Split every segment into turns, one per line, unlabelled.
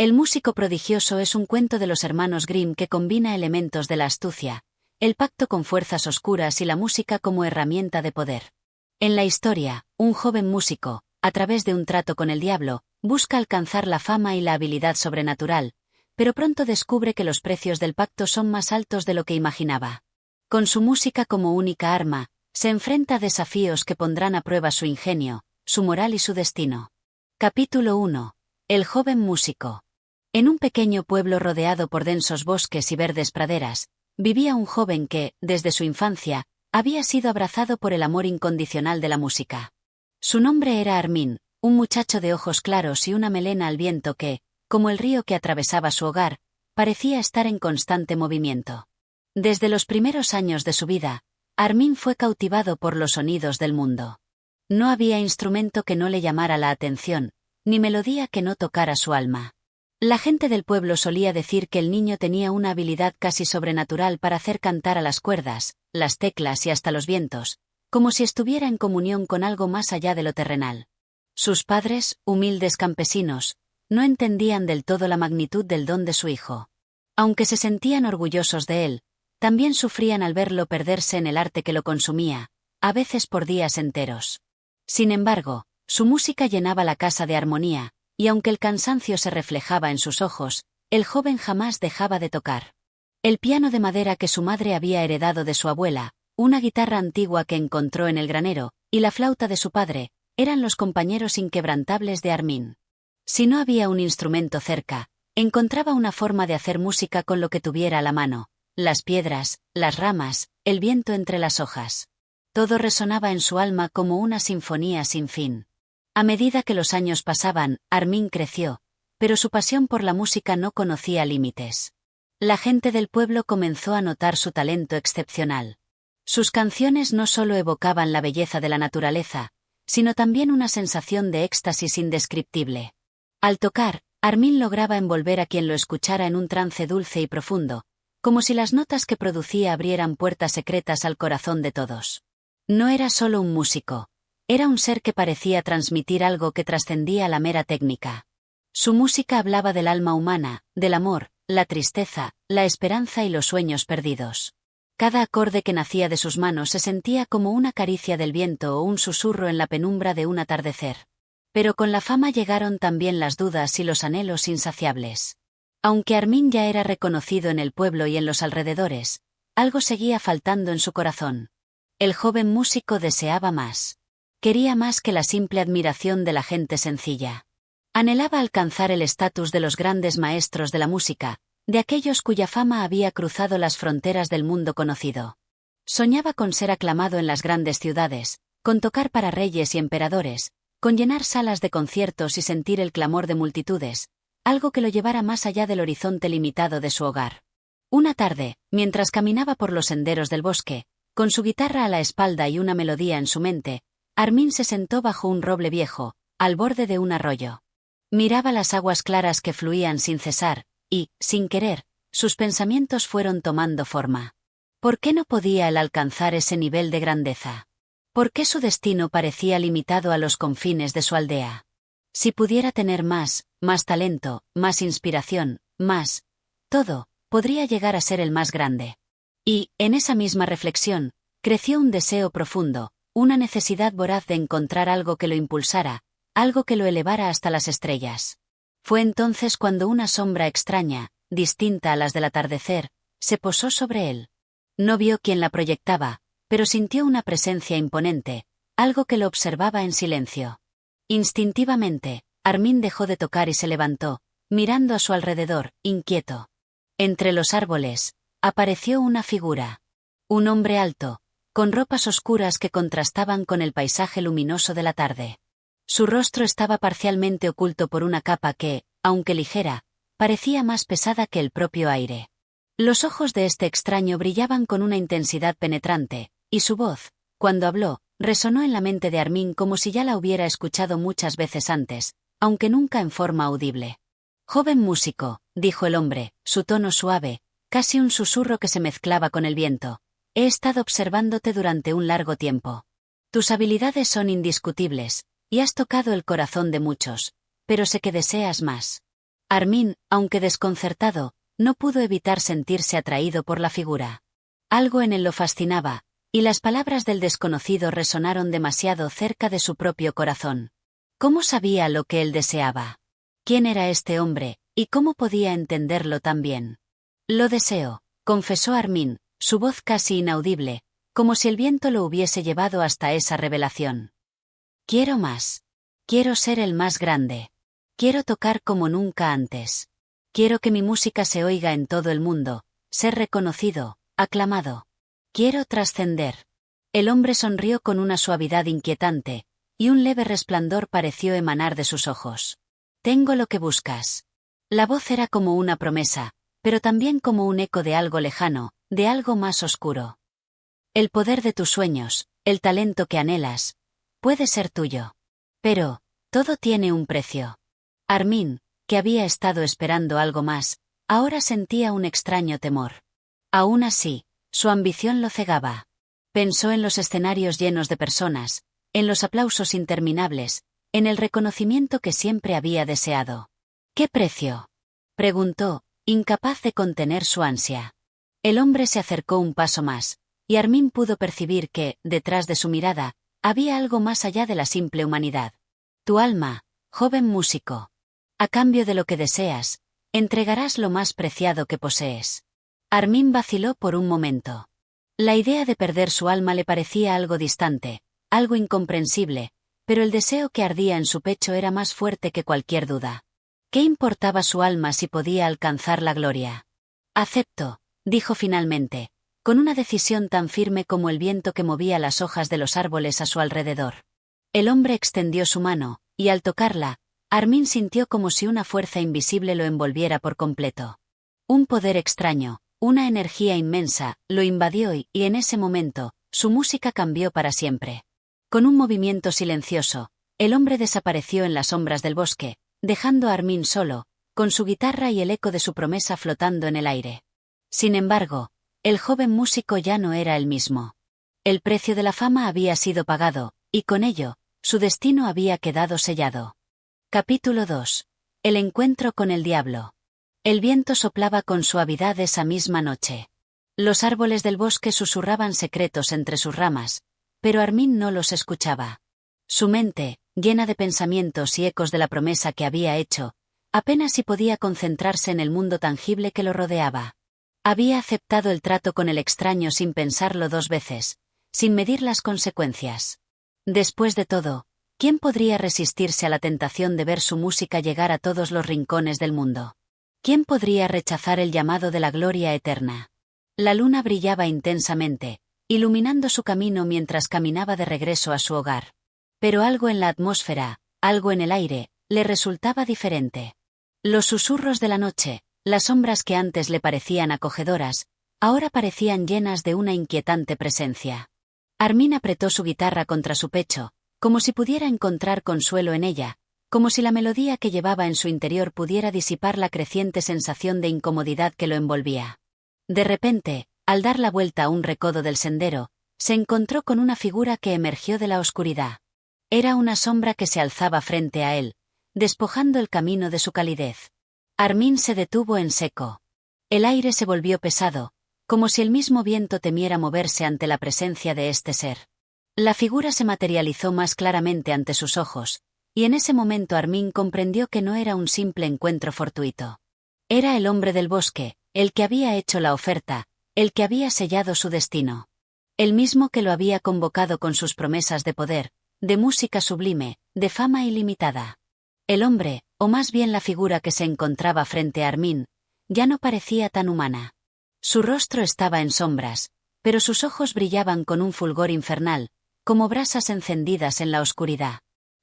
El músico prodigioso es un cuento de los hermanos Grimm que combina elementos de la astucia, el pacto con fuerzas oscuras y la música como herramienta de poder. En la historia, un joven músico, a través de un trato con el diablo, busca alcanzar la fama y la habilidad sobrenatural, pero pronto descubre que los precios del pacto son más altos de lo que imaginaba. Con su música como única arma, se enfrenta a desafíos que pondrán a prueba su ingenio, su moral y su destino. Capítulo 1. El joven músico. En un pequeño pueblo rodeado por densos bosques y verdes praderas, vivía un joven que, desde su infancia, había sido abrazado por el amor incondicional de la música. Su nombre era Armin, un muchacho de ojos claros y una melena al viento que, como el río que atravesaba su hogar, parecía estar en constante movimiento. Desde los primeros años de su vida, Armin fue cautivado por los sonidos del mundo. No había instrumento que no le llamara la atención, ni melodía que no tocara su alma. La gente del pueblo solía decir que el niño tenía una habilidad casi sobrenatural para hacer cantar a las cuerdas, las teclas y hasta los vientos, como si estuviera en comunión con algo más allá de lo terrenal. Sus padres, humildes campesinos, no entendían del todo la magnitud del don de su hijo. Aunque se sentían orgullosos de él, también sufrían al verlo perderse en el arte que lo consumía, a veces por días enteros. Sin embargo, su música llenaba la casa de armonía, y aunque el cansancio se reflejaba en sus ojos, el joven jamás dejaba de tocar. El piano de madera que su madre había heredado de su abuela, una guitarra antigua que encontró en el granero, y la flauta de su padre, eran los compañeros inquebrantables de Armin. Si no había un instrumento cerca, encontraba una forma de hacer música con lo que tuviera a la mano, las piedras, las ramas, el viento entre las hojas. Todo resonaba en su alma como una sinfonía sin fin. A medida que los años pasaban, Armin creció, pero su pasión por la música no conocía límites. La gente del pueblo comenzó a notar su talento excepcional. Sus canciones no solo evocaban la belleza de la naturaleza, sino también una sensación de éxtasis indescriptible. Al tocar, Armin lograba envolver a quien lo escuchara en un trance dulce y profundo, como si las notas que producía abrieran puertas secretas al corazón de todos. No era solo un músico. Era un ser que parecía transmitir algo que trascendía la mera técnica. Su música hablaba del alma humana, del amor, la tristeza, la esperanza y los sueños perdidos. Cada acorde que nacía de sus manos se sentía como una caricia del viento o un susurro en la penumbra de un atardecer. Pero con la fama llegaron también las dudas y los anhelos insaciables. Aunque Armin ya era reconocido en el pueblo y en los alrededores, algo seguía faltando en su corazón. El joven músico deseaba más. Quería más que la simple admiración de la gente sencilla. Anhelaba alcanzar el estatus de los grandes maestros de la música, de aquellos cuya fama había cruzado las fronteras del mundo conocido. Soñaba con ser aclamado en las grandes ciudades, con tocar para reyes y emperadores, con llenar salas de conciertos y sentir el clamor de multitudes, algo que lo llevara más allá del horizonte limitado de su hogar. Una tarde, mientras caminaba por los senderos del bosque, con su guitarra a la espalda y una melodía en su mente, Armin se sentó bajo un roble viejo, al borde de un arroyo. Miraba las aguas claras que fluían sin cesar, y, sin querer, sus pensamientos fueron tomando forma. ¿Por qué no podía él alcanzar ese nivel de grandeza? ¿Por qué su destino parecía limitado a los confines de su aldea? Si pudiera tener más talento, más inspiración, más todo, podría llegar a ser el más grande. Y, en esa misma reflexión, creció un deseo profundo, una necesidad voraz de encontrar algo que lo impulsara, algo que lo elevara hasta las estrellas. Fue entonces cuando una sombra extraña, distinta a las del atardecer, se posó sobre él. No vio quién la proyectaba, pero sintió una presencia imponente, algo que lo observaba en silencio. Instintivamente, Armin dejó de tocar y se levantó, mirando a su alrededor, inquieto. Entre los árboles, apareció una figura. Un hombre alto, con ropas oscuras que contrastaban con el paisaje luminoso de la tarde. Su rostro estaba parcialmente oculto por una capa que, aunque ligera, parecía más pesada que el propio aire. Los ojos de este extraño brillaban con una intensidad penetrante, y su voz, cuando habló, resonó en la mente de Armin como si ya la hubiera escuchado muchas veces antes, aunque nunca en forma audible. «Joven músico», dijo el hombre, su tono suave, casi un susurro que se mezclaba con el viento. «He estado observándote durante un largo tiempo. Tus habilidades son indiscutibles, y has tocado el corazón de muchos, pero sé que deseas más. Armin, aunque desconcertado, no pudo evitar sentirse atraído por la figura. Algo en él lo fascinaba, y las palabras del desconocido resonaron demasiado cerca de su propio corazón. ¿Cómo sabía lo que él deseaba? ¿Quién era este hombre, y cómo podía entenderlo tan bien? Lo deseo, confesó Armin, su voz casi inaudible, como si el viento lo hubiese llevado hasta esa revelación. Quiero más. Quiero ser el más grande. Quiero tocar como nunca antes. Quiero que mi música se oiga en todo el mundo, ser reconocido, aclamado. Quiero trascender. El hombre sonrió con una suavidad inquietante, y un leve resplandor pareció emanar de sus ojos. Tengo lo que buscas. La voz era como una promesa, pero también como un eco de algo lejano, de algo más oscuro. El poder de tus sueños, el talento que anhelas, puede ser tuyo. Pero, todo tiene un precio. Armin, que había estado esperando algo más, ahora sentía un extraño temor. Aún así, su ambición lo cegaba. Pensó en los escenarios llenos de personas, en los aplausos interminables, en el reconocimiento que siempre había deseado. ¿Qué precio? Preguntó, incapaz de contener su ansia. El hombre se acercó un paso más, y Armin pudo percibir que, detrás de su mirada, había algo más allá de la simple humanidad. Tu alma, joven músico. A cambio de lo que deseas, entregarás lo más preciado que posees. Armin vaciló por un momento. La idea de perder su alma le parecía algo distante, algo incomprensible, pero el deseo que ardía en su pecho era más fuerte que cualquier duda. ¿Qué importaba su alma si podía alcanzar la gloria? Acepto, dijo finalmente, con una decisión tan firme como el viento que movía las hojas de los árboles a su alrededor. El hombre extendió su mano, y al tocarla, Armin sintió como si una fuerza invisible lo envolviera por completo. Un poder extraño, una energía inmensa, lo invadió y en ese momento, su música cambió para siempre. Con un movimiento silencioso, el hombre desapareció en las sombras del bosque, dejando a Armin solo, con su guitarra y el eco de su promesa flotando en el aire. Sin embargo, el joven músico ya no era el mismo. El precio de la fama había sido pagado, y con ello, su destino había quedado sellado. Capítulo 2. El encuentro con el diablo. El viento soplaba con suavidad esa misma noche. Los árboles del bosque susurraban secretos entre sus ramas, pero Armin no los escuchaba. Su mente, llena de pensamientos y ecos de la promesa que había hecho, apenas si podía concentrarse en el mundo tangible que lo rodeaba. Había aceptado el trato con el extraño sin pensarlo dos veces, sin medir las consecuencias. Después de todo, ¿quién podría resistirse a la tentación de ver su música llegar a todos los rincones del mundo? ¿Quién podría rechazar el llamado de la gloria eterna? La luna brillaba intensamente, iluminando su camino mientras caminaba de regreso a su hogar. Pero algo en la atmósfera, algo en el aire, le resultaba diferente. Los susurros de la noche, las sombras que antes le parecían acogedoras, ahora parecían llenas de una inquietante presencia. Armin apretó su guitarra contra su pecho, como si pudiera encontrar consuelo en ella, como si la melodía que llevaba en su interior pudiera disipar la creciente sensación de incomodidad que lo envolvía. De repente, al dar la vuelta a un recodo del sendero, se encontró con una figura que emergió de la oscuridad. Era una sombra que se alzaba frente a él, despojando el camino de su calidez. Armin se detuvo en seco. El aire se volvió pesado, como si el mismo viento temiera moverse ante la presencia de este ser. La figura se materializó más claramente ante sus ojos, y en ese momento Armin comprendió que no era un simple encuentro fortuito. Era el hombre del bosque, el que había hecho la oferta, el que había sellado su destino. El mismo que lo había convocado con sus promesas de poder, de música sublime, de fama ilimitada. El hombre, o más bien la figura que se encontraba frente a Armin, ya no parecía tan humana. Su rostro estaba en sombras, pero sus ojos brillaban con un fulgor infernal, como brasas encendidas en la oscuridad.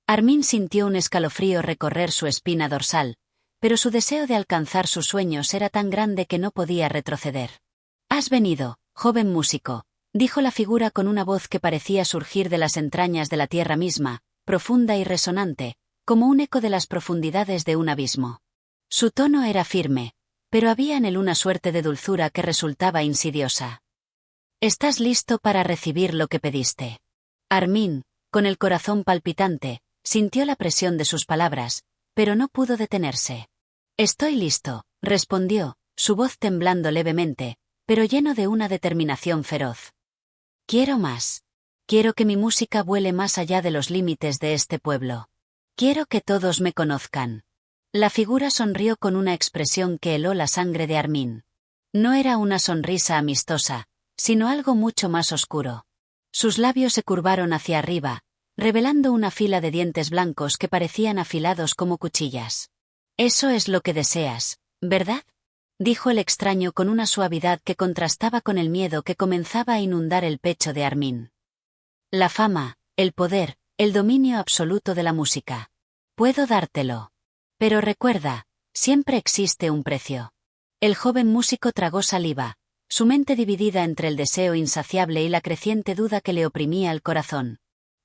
Armin sintió un escalofrío recorrer su espina dorsal, pero su deseo de alcanzar sus sueños era tan grande que no podía retroceder. «Has venido, joven músico», dijo la figura con una voz que parecía surgir de las entrañas de la tierra misma, profunda y resonante, como un eco de las profundidades de un abismo. Su tono era firme, pero había en él una suerte de dulzura que resultaba insidiosa. «¿Estás listo para recibir lo que pediste?» Armin, con el corazón palpitante, sintió la presión de sus palabras, pero no pudo detenerse. Estoy listo, respondió, su voz temblando levemente, pero lleno de una determinación feroz. Quiero más. Quiero que mi música vuele más allá de los límites de este pueblo. Quiero que todos me conozcan. La figura sonrió con una expresión que heló la sangre de Armin. No era una sonrisa amistosa, sino algo mucho más oscuro. Sus labios se curvaron hacia arriba, revelando una fila de dientes blancos que parecían afilados como cuchillas. Eso es lo que deseas, ¿verdad? Dijo el extraño con una suavidad que contrastaba con el miedo que comenzaba a inundar el pecho de Armin. La fama, el poder, el dominio absoluto de la música. Puedo dártelo. Pero recuerda, siempre existe un precio. El joven músico tragó saliva, su mente dividida entre el deseo insaciable y la creciente duda que le oprimía el corazón.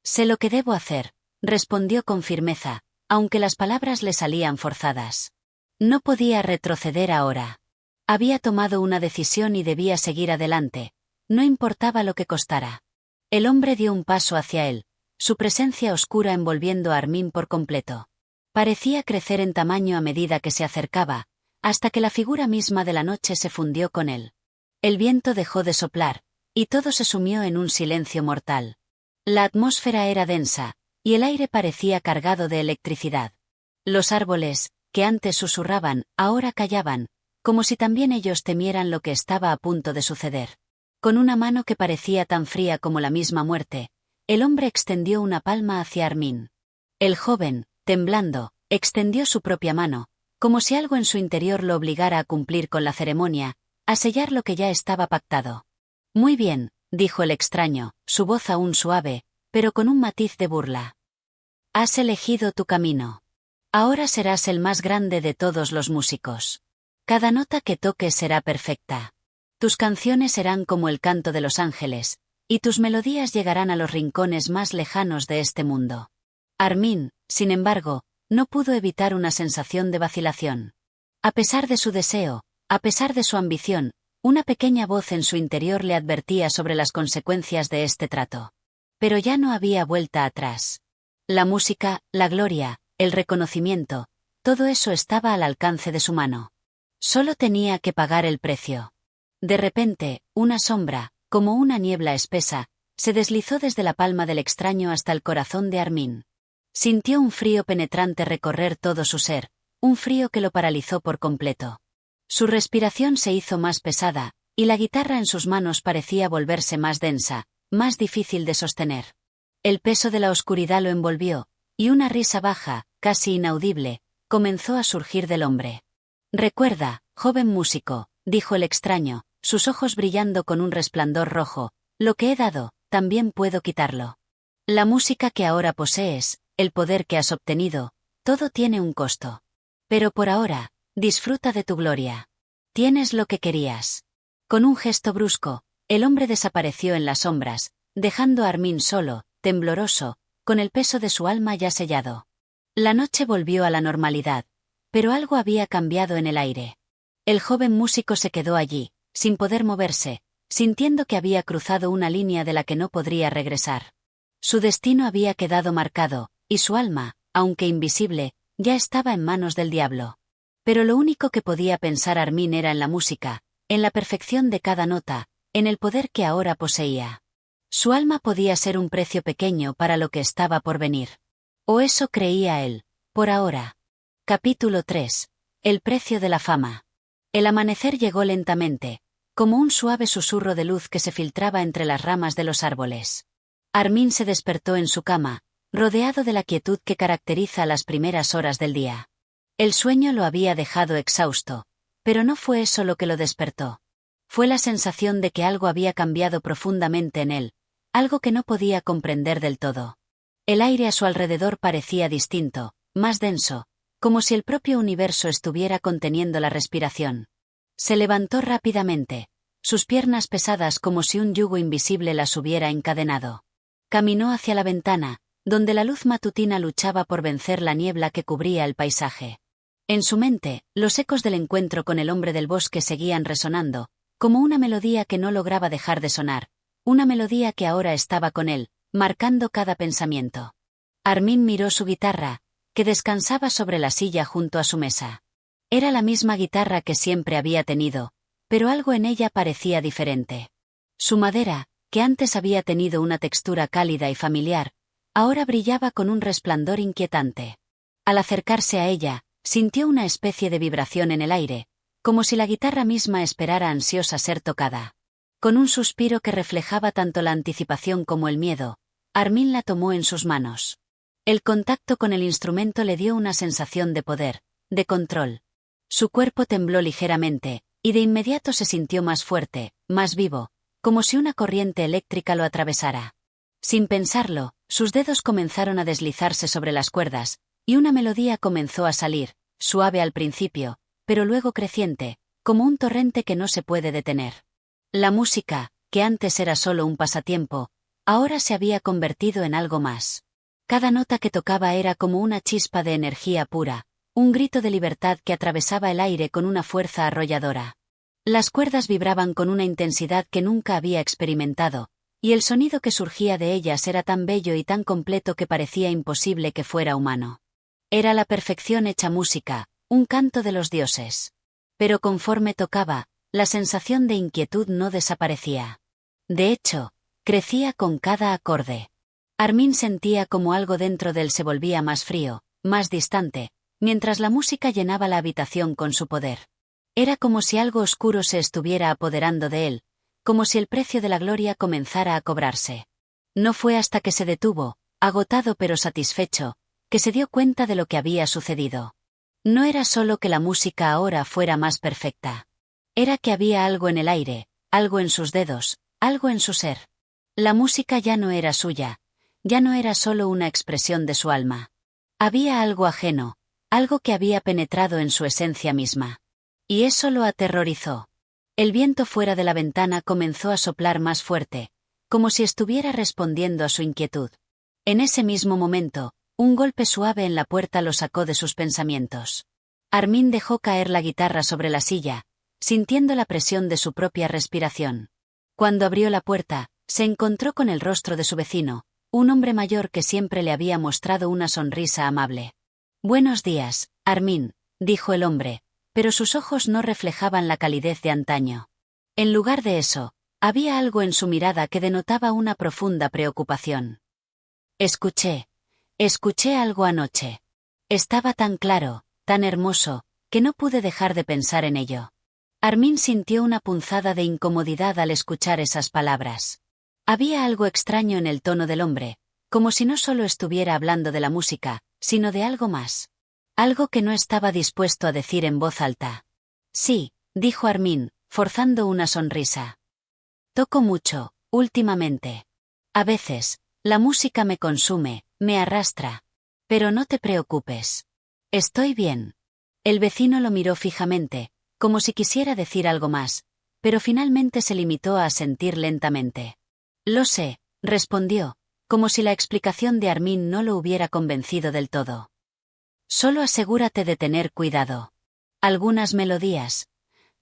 Sé lo que debo hacer, respondió con firmeza, aunque las palabras le salían forzadas. No podía retroceder ahora. Había tomado una decisión y debía seguir adelante, no importaba lo que costara. El hombre dio un paso hacia él, su presencia oscura envolviendo a Armin por completo. Parecía crecer en tamaño a medida que se acercaba, hasta que la figura misma de la noche se fundió con él. El viento dejó de soplar, y todo se sumió en un silencio mortal. La atmósfera era densa, y el aire parecía cargado de electricidad. Los árboles, que antes susurraban, ahora callaban, como si también ellos temieran lo que estaba a punto de suceder. Con una mano que parecía tan fría como la misma muerte, el hombre extendió una palma hacia Armin. El joven, temblando, extendió su propia mano, como si algo en su interior lo obligara a cumplir con la ceremonia, a sellar lo que ya estaba pactado. Muy bien, dijo el extraño, su voz aún suave, pero con un matiz de burla. Has elegido tu camino. Ahora serás el más grande de todos los músicos. Cada nota que toques será perfecta. Tus canciones serán como el canto de los ángeles, y tus melodías llegarán a los rincones más lejanos de este mundo. Armin, sin embargo, no pudo evitar una sensación de vacilación. A pesar de su deseo, a pesar de su ambición, una pequeña voz en su interior le advertía sobre las consecuencias de este trato. Pero ya no había vuelta atrás. La música, la gloria, el reconocimiento, todo eso estaba al alcance de su mano. Solo tenía que pagar el precio. De repente, una sombra, como una niebla espesa, se deslizó desde la palma del extraño hasta el corazón de Armin. Sintió un frío penetrante recorrer todo su ser, un frío que lo paralizó por completo. Su respiración se hizo más pesada, y la guitarra en sus manos parecía volverse más densa, más difícil de sostener. El peso de la oscuridad lo envolvió, y una risa baja, casi inaudible, comenzó a surgir del hombre. Recuerda, joven músico, dijo el extraño, sus ojos brillando con un resplandor rojo, lo que he dado, también puedo quitarlo. La música que ahora posees, el poder que has obtenido, todo tiene un costo. Pero por ahora, disfruta de tu gloria. Tienes lo que querías. Con un gesto brusco, el hombre desapareció en las sombras, dejando a Armin solo, tembloroso, con el peso de su alma ya sellado. La noche volvió a la normalidad, pero algo había cambiado en el aire. El joven músico se quedó allí, sin poder moverse, sintiendo que había cruzado una línea de la que no podría regresar. Su destino había quedado marcado, y su alma, aunque invisible, ya estaba en manos del diablo. Pero lo único que podía pensar Armin era en la música, en la perfección de cada nota, en el poder que ahora poseía. Su alma podía ser un precio pequeño para lo que estaba por venir. O eso creía él, por ahora. Capítulo 3. El precio de la fama. El amanecer llegó lentamente, como un suave susurro de luz que se filtraba entre las ramas de los árboles. Armin se despertó en su cama, rodeado de la quietud que caracteriza las primeras horas del día. El sueño lo había dejado exhausto, pero no fue eso lo que lo despertó. Fue la sensación de que algo había cambiado profundamente en él, algo que no podía comprender del todo. El aire a su alrededor parecía distinto, más denso, como si el propio universo estuviera conteniendo la respiración. Se levantó rápidamente, sus piernas pesadas como si un yugo invisible las hubiera encadenado. Caminó hacia la ventana, donde la luz matutina luchaba por vencer la niebla que cubría el paisaje. En su mente, los ecos del encuentro con el hombre del bosque seguían resonando, como una melodía que no lograba dejar de sonar, una melodía que ahora estaba con él, marcando cada pensamiento. Armin miró su guitarra, que descansaba sobre la silla junto a su mesa. Era la misma guitarra que siempre había tenido, pero algo en ella parecía diferente. Su madera, que antes había tenido una textura cálida y familiar, ahora brillaba con un resplandor inquietante. Al acercarse a ella, sintió una especie de vibración en el aire, como si la guitarra misma esperara ansiosa ser tocada. Con un suspiro que reflejaba tanto la anticipación como el miedo, Armin la tomó en sus manos. El contacto con el instrumento le dio una sensación de poder, de control. Su cuerpo tembló ligeramente, y de inmediato se sintió más fuerte, más vivo, como si una corriente eléctrica lo atravesara. Sin pensarlo, sus dedos comenzaron a deslizarse sobre las cuerdas, y una melodía comenzó a salir, suave al principio, pero luego creciente, como un torrente que no se puede detener. La música, que antes era solo un pasatiempo, ahora se había convertido en algo más. Cada nota que tocaba era como una chispa de energía pura, un grito de libertad que atravesaba el aire con una fuerza arrolladora. Las cuerdas vibraban con una intensidad que nunca había experimentado, y el sonido que surgía de ellas era tan bello y tan completo que parecía imposible que fuera humano. Era la perfección hecha música, un canto de los dioses. Pero conforme tocaba, la sensación de inquietud no desaparecía. De hecho, crecía con cada acorde. Armin sentía como algo dentro de él se volvía más frío, más distante, mientras la música llenaba la habitación con su poder. Era como si algo oscuro se estuviera apoderando de él, como si el precio de la gloria comenzara a cobrarse. No fue hasta que se detuvo, agotado pero satisfecho, que se dio cuenta de lo que había sucedido. No era solo que la música ahora fuera más perfecta. Era que había algo en el aire, algo en sus dedos, algo en su ser. La música ya no era suya, ya no era solo una expresión de su alma. Había algo ajeno, algo que había penetrado en su esencia misma. Y eso lo aterrorizó. El viento fuera de la ventana comenzó a soplar más fuerte, como si estuviera respondiendo a su inquietud. En ese mismo momento, un golpe suave en la puerta lo sacó de sus pensamientos. Armin dejó caer la guitarra sobre la silla, sintiendo la presión de su propia respiración. Cuando abrió la puerta, se encontró con el rostro de su vecino, un hombre mayor que siempre le había mostrado una sonrisa amable. «Buenos días, Armin», dijo el hombre, pero sus ojos no reflejaban la calidez de antaño. En lugar de eso, había algo en su mirada que denotaba una profunda preocupación. Escuché algo anoche. Estaba tan claro, tan hermoso, que no pude dejar de pensar en ello». Armin sintió una punzada de incomodidad al escuchar esas palabras. Había algo extraño en el tono del hombre, como si no solo estuviera hablando de la música, sino de algo más. Algo que no estaba dispuesto a decir en voz alta. «Sí», dijo Armin, forzando una sonrisa. «Toco mucho, últimamente. A veces, la música me consume, me arrastra. Pero no te preocupes. Estoy bien». El vecino lo miró fijamente, como si quisiera decir algo más, pero finalmente se limitó a asentir lentamente. «Lo sé», respondió, como si la explicación de Armin no lo hubiera convencido del todo. «Solo asegúrate de tener cuidado. Algunas melodías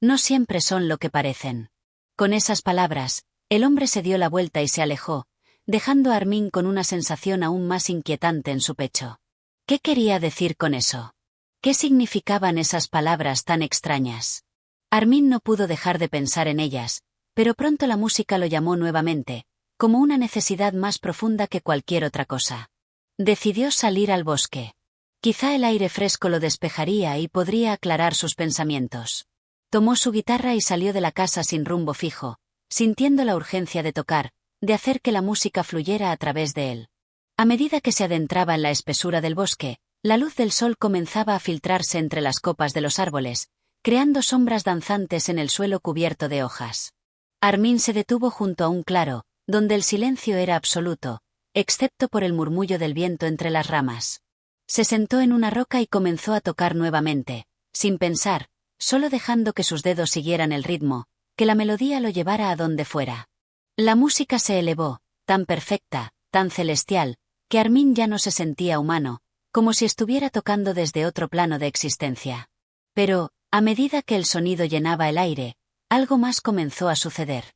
no siempre son lo que parecen». Con esas palabras, el hombre se dio la vuelta y se alejó, dejando a Armin con una sensación aún más inquietante en su pecho. ¿Qué quería decir con eso? ¿Qué significaban esas palabras tan extrañas? Armin no pudo dejar de pensar en ellas, pero pronto la música lo llamó nuevamente, como una necesidad más profunda que cualquier otra cosa. Decidió salir al bosque. Quizá el aire fresco lo despejaría y podría aclarar sus pensamientos. Tomó su guitarra y salió de la casa sin rumbo fijo, sintiendo la urgencia de tocar, de hacer que la música fluyera a través de él. A medida que se adentraba en la espesura del bosque, la luz del sol comenzaba a filtrarse entre las copas de los árboles, creando sombras danzantes en el suelo cubierto de hojas. Armin se detuvo junto a un claro, donde el silencio era absoluto, excepto por el murmullo del viento entre las ramas. Se sentó en una roca y comenzó a tocar nuevamente, sin pensar, solo dejando que sus dedos siguieran el ritmo, que la melodía lo llevara a donde fuera. La música se elevó, tan perfecta, tan celestial, que Armin ya no se sentía humano, como si estuviera tocando desde otro plano de existencia. Pero, a medida que el sonido llenaba el aire, algo más comenzó a suceder.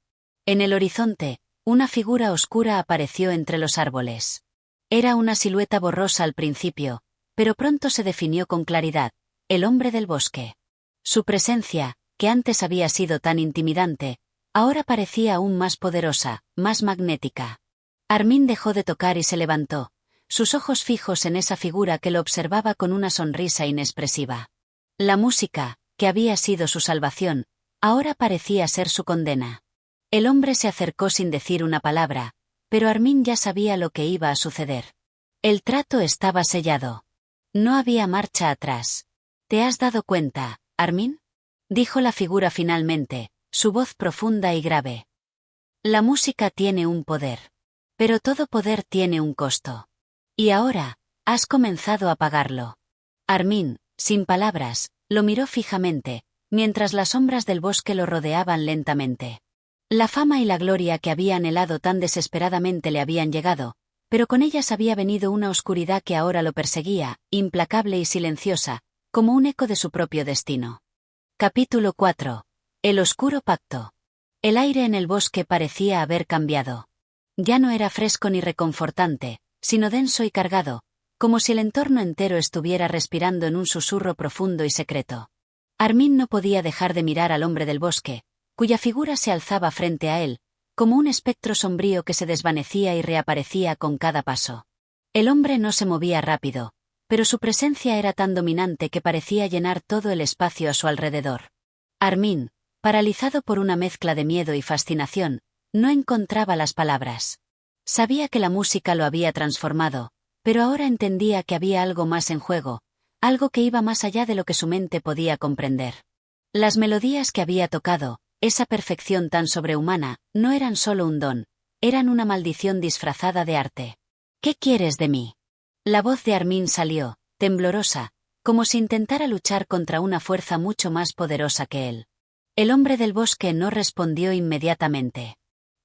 En el horizonte, una figura oscura apareció entre los árboles. Era una silueta borrosa al principio, pero pronto se definió con claridad: el hombre del bosque. Su presencia, que antes había sido tan intimidante, ahora parecía aún más poderosa, más magnética. Armin dejó de tocar y se levantó, sus ojos fijos en esa figura que lo observaba con una sonrisa inexpresiva. La música, que había sido su salvación, ahora parecía ser su condena. El hombre se acercó sin decir una palabra, pero Armin ya sabía lo que iba a suceder. El trato estaba sellado. No había marcha atrás. ¿Te has dado cuenta, Armin?, dijo la figura finalmente, su voz profunda y grave. La música tiene un poder. Pero todo poder tiene un costo. Y ahora, has comenzado a pagarlo. Armin, sin palabras, lo miró fijamente, mientras las sombras del bosque lo rodeaban lentamente. La fama y la gloria que había anhelado tan desesperadamente le habían llegado, pero con ellas había venido una oscuridad que ahora lo perseguía, implacable y silenciosa, como un eco de su propio destino. Capítulo 4. El oscuro pacto. El aire en el bosque parecía haber cambiado. Ya no era fresco ni reconfortante, sino denso y cargado, como si el entorno entero estuviera respirando en un susurro profundo y secreto. Armin no podía dejar de mirar al hombre del bosque, cuya figura se alzaba frente a él, como un espectro sombrío que se desvanecía y reaparecía con cada paso. El hombre no se movía rápido, pero su presencia era tan dominante que parecía llenar todo el espacio a su alrededor. Armin, paralizado por una mezcla de miedo y fascinación, no encontraba las palabras. Sabía que la música lo había transformado, pero ahora entendía que había algo más en juego, algo que iba más allá de lo que su mente podía comprender. Las melodías que había tocado, esa perfección tan sobrehumana, no eran solo un don, eran una maldición disfrazada de arte. ¿Qué quieres de mí? La voz de Armin salió, temblorosa, como si intentara luchar contra una fuerza mucho más poderosa que él. El hombre del bosque no respondió inmediatamente.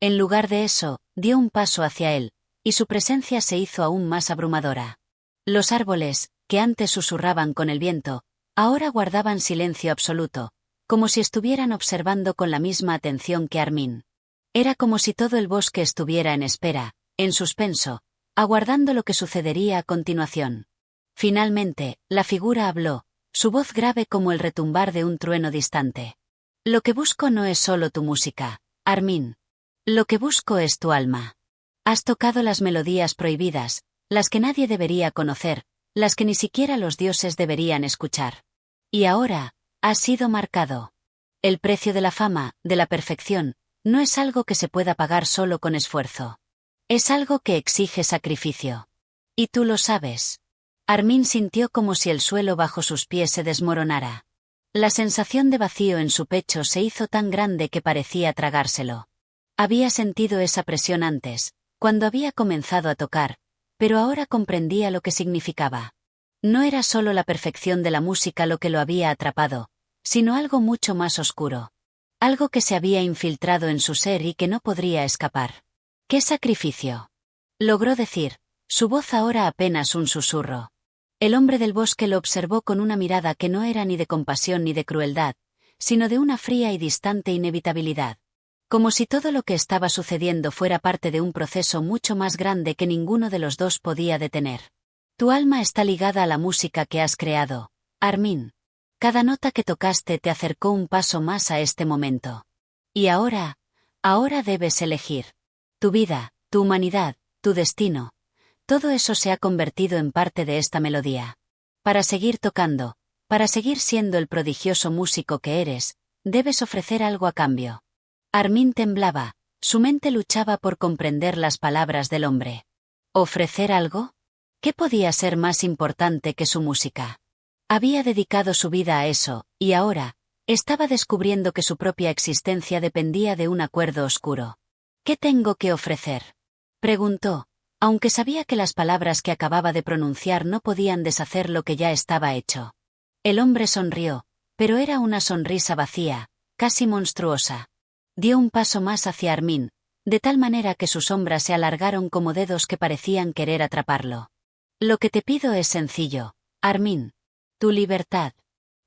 En lugar de eso, dio un paso hacia él, y su presencia se hizo aún más abrumadora. Los árboles, que antes susurraban con el viento, ahora guardaban silencio absoluto, como si estuvieran observando con la misma atención que Armin. Era como si todo el bosque estuviera en espera, en suspenso, aguardando lo que sucedería a continuación. Finalmente, la figura habló, su voz grave como el retumbar de un trueno distante. Lo que busco no es solo tu música, Armin. Lo que busco es tu alma. Has tocado las melodías prohibidas, las que nadie debería conocer, las que ni siquiera los dioses deberían escuchar. Y ahora, has sido marcado. El precio de la fama, de la perfección, no es algo que se pueda pagar solo con esfuerzo. Es algo que exige sacrificio. Y tú lo sabes. Armin sintió como si el suelo bajo sus pies se desmoronara. La sensación de vacío en su pecho se hizo tan grande que parecía tragárselo. Había sentido esa presión antes, cuando había comenzado a tocar, pero ahora comprendía lo que significaba. No era solo la perfección de la música lo que lo había atrapado, sino algo mucho más oscuro. Algo que se había infiltrado en su ser y que no podría escapar. ¡Qué sacrificio! Logró decir, su voz ahora apenas un susurro. El hombre del bosque lo observó con una mirada que no era ni de compasión ni de crueldad, sino de una fría y distante inevitabilidad. Como si todo lo que estaba sucediendo fuera parte de un proceso mucho más grande que ninguno de los dos podía detener. Tu alma está ligada a la música que has creado, Armin. Cada nota que tocaste te acercó un paso más a este momento. Y ahora debes elegir. Tu vida, tu humanidad, tu destino. Todo eso se ha convertido en parte de esta melodía. Para seguir tocando, para seguir siendo el prodigioso músico que eres, debes ofrecer algo a cambio. Armin temblaba, su mente luchaba por comprender las palabras del hombre. ¿Ofrecer algo? ¿Qué podía ser más importante que su música? Había dedicado su vida a eso, y ahora, estaba descubriendo que su propia existencia dependía de un acuerdo oscuro. ¿Qué tengo que ofrecer?, preguntó, aunque sabía que las palabras que acababa de pronunciar no podían deshacer lo que ya estaba hecho. El hombre sonrió, pero era una sonrisa vacía, casi monstruosa. Dio un paso más hacia Armin, de tal manera que sus sombras se alargaron como dedos que parecían querer atraparlo. Lo que te pido es sencillo, Armin. Tu libertad.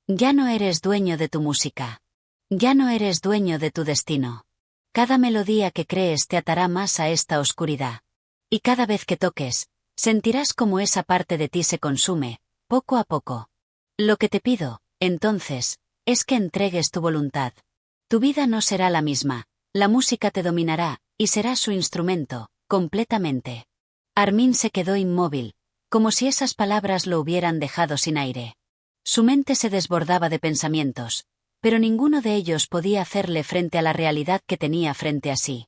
Ya no eres dueño de tu música. Ya no eres dueño de tu destino. Cada melodía que crees te atará más a esta oscuridad. Y cada vez que toques, sentirás como esa parte de ti se consume, poco a poco. Lo que te pido, entonces, es que entregues tu voluntad. Tu vida no será la misma, la música te dominará, y serás su instrumento, completamente. Armin se quedó inmóvil, como si esas palabras lo hubieran dejado sin aire. Su mente se desbordaba de pensamientos, pero ninguno de ellos podía hacerle frente a la realidad que tenía frente a sí.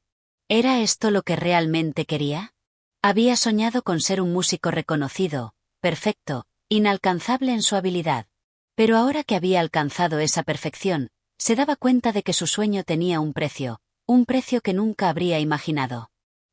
¿Era esto lo que realmente quería? Había soñado con ser un músico reconocido, perfecto, inalcanzable en su habilidad. Pero ahora que había alcanzado esa perfección, se daba cuenta de que su sueño tenía un precio que nunca habría imaginado.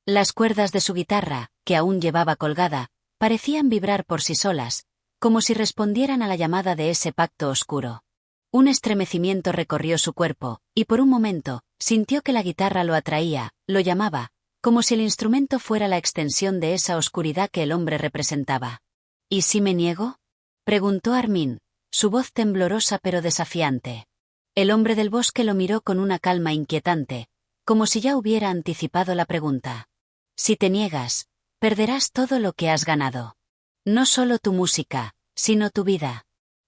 Las cuerdas de su guitarra, que aún llevaba colgada, parecían vibrar por sí solas, como si respondieran a la llamada de ese pacto oscuro. Un estremecimiento recorrió su cuerpo, y por un momento, sintió que la guitarra lo atraía, lo llamaba, como si el instrumento fuera la extensión de esa oscuridad que el hombre representaba. ¿Y si me niego?, preguntó Armin, su voz temblorosa pero desafiante. El hombre del bosque lo miró con una calma inquietante, como si ya hubiera anticipado la pregunta. Si te niegas, perderás todo lo que has ganado. No solo tu música, sino tu vida.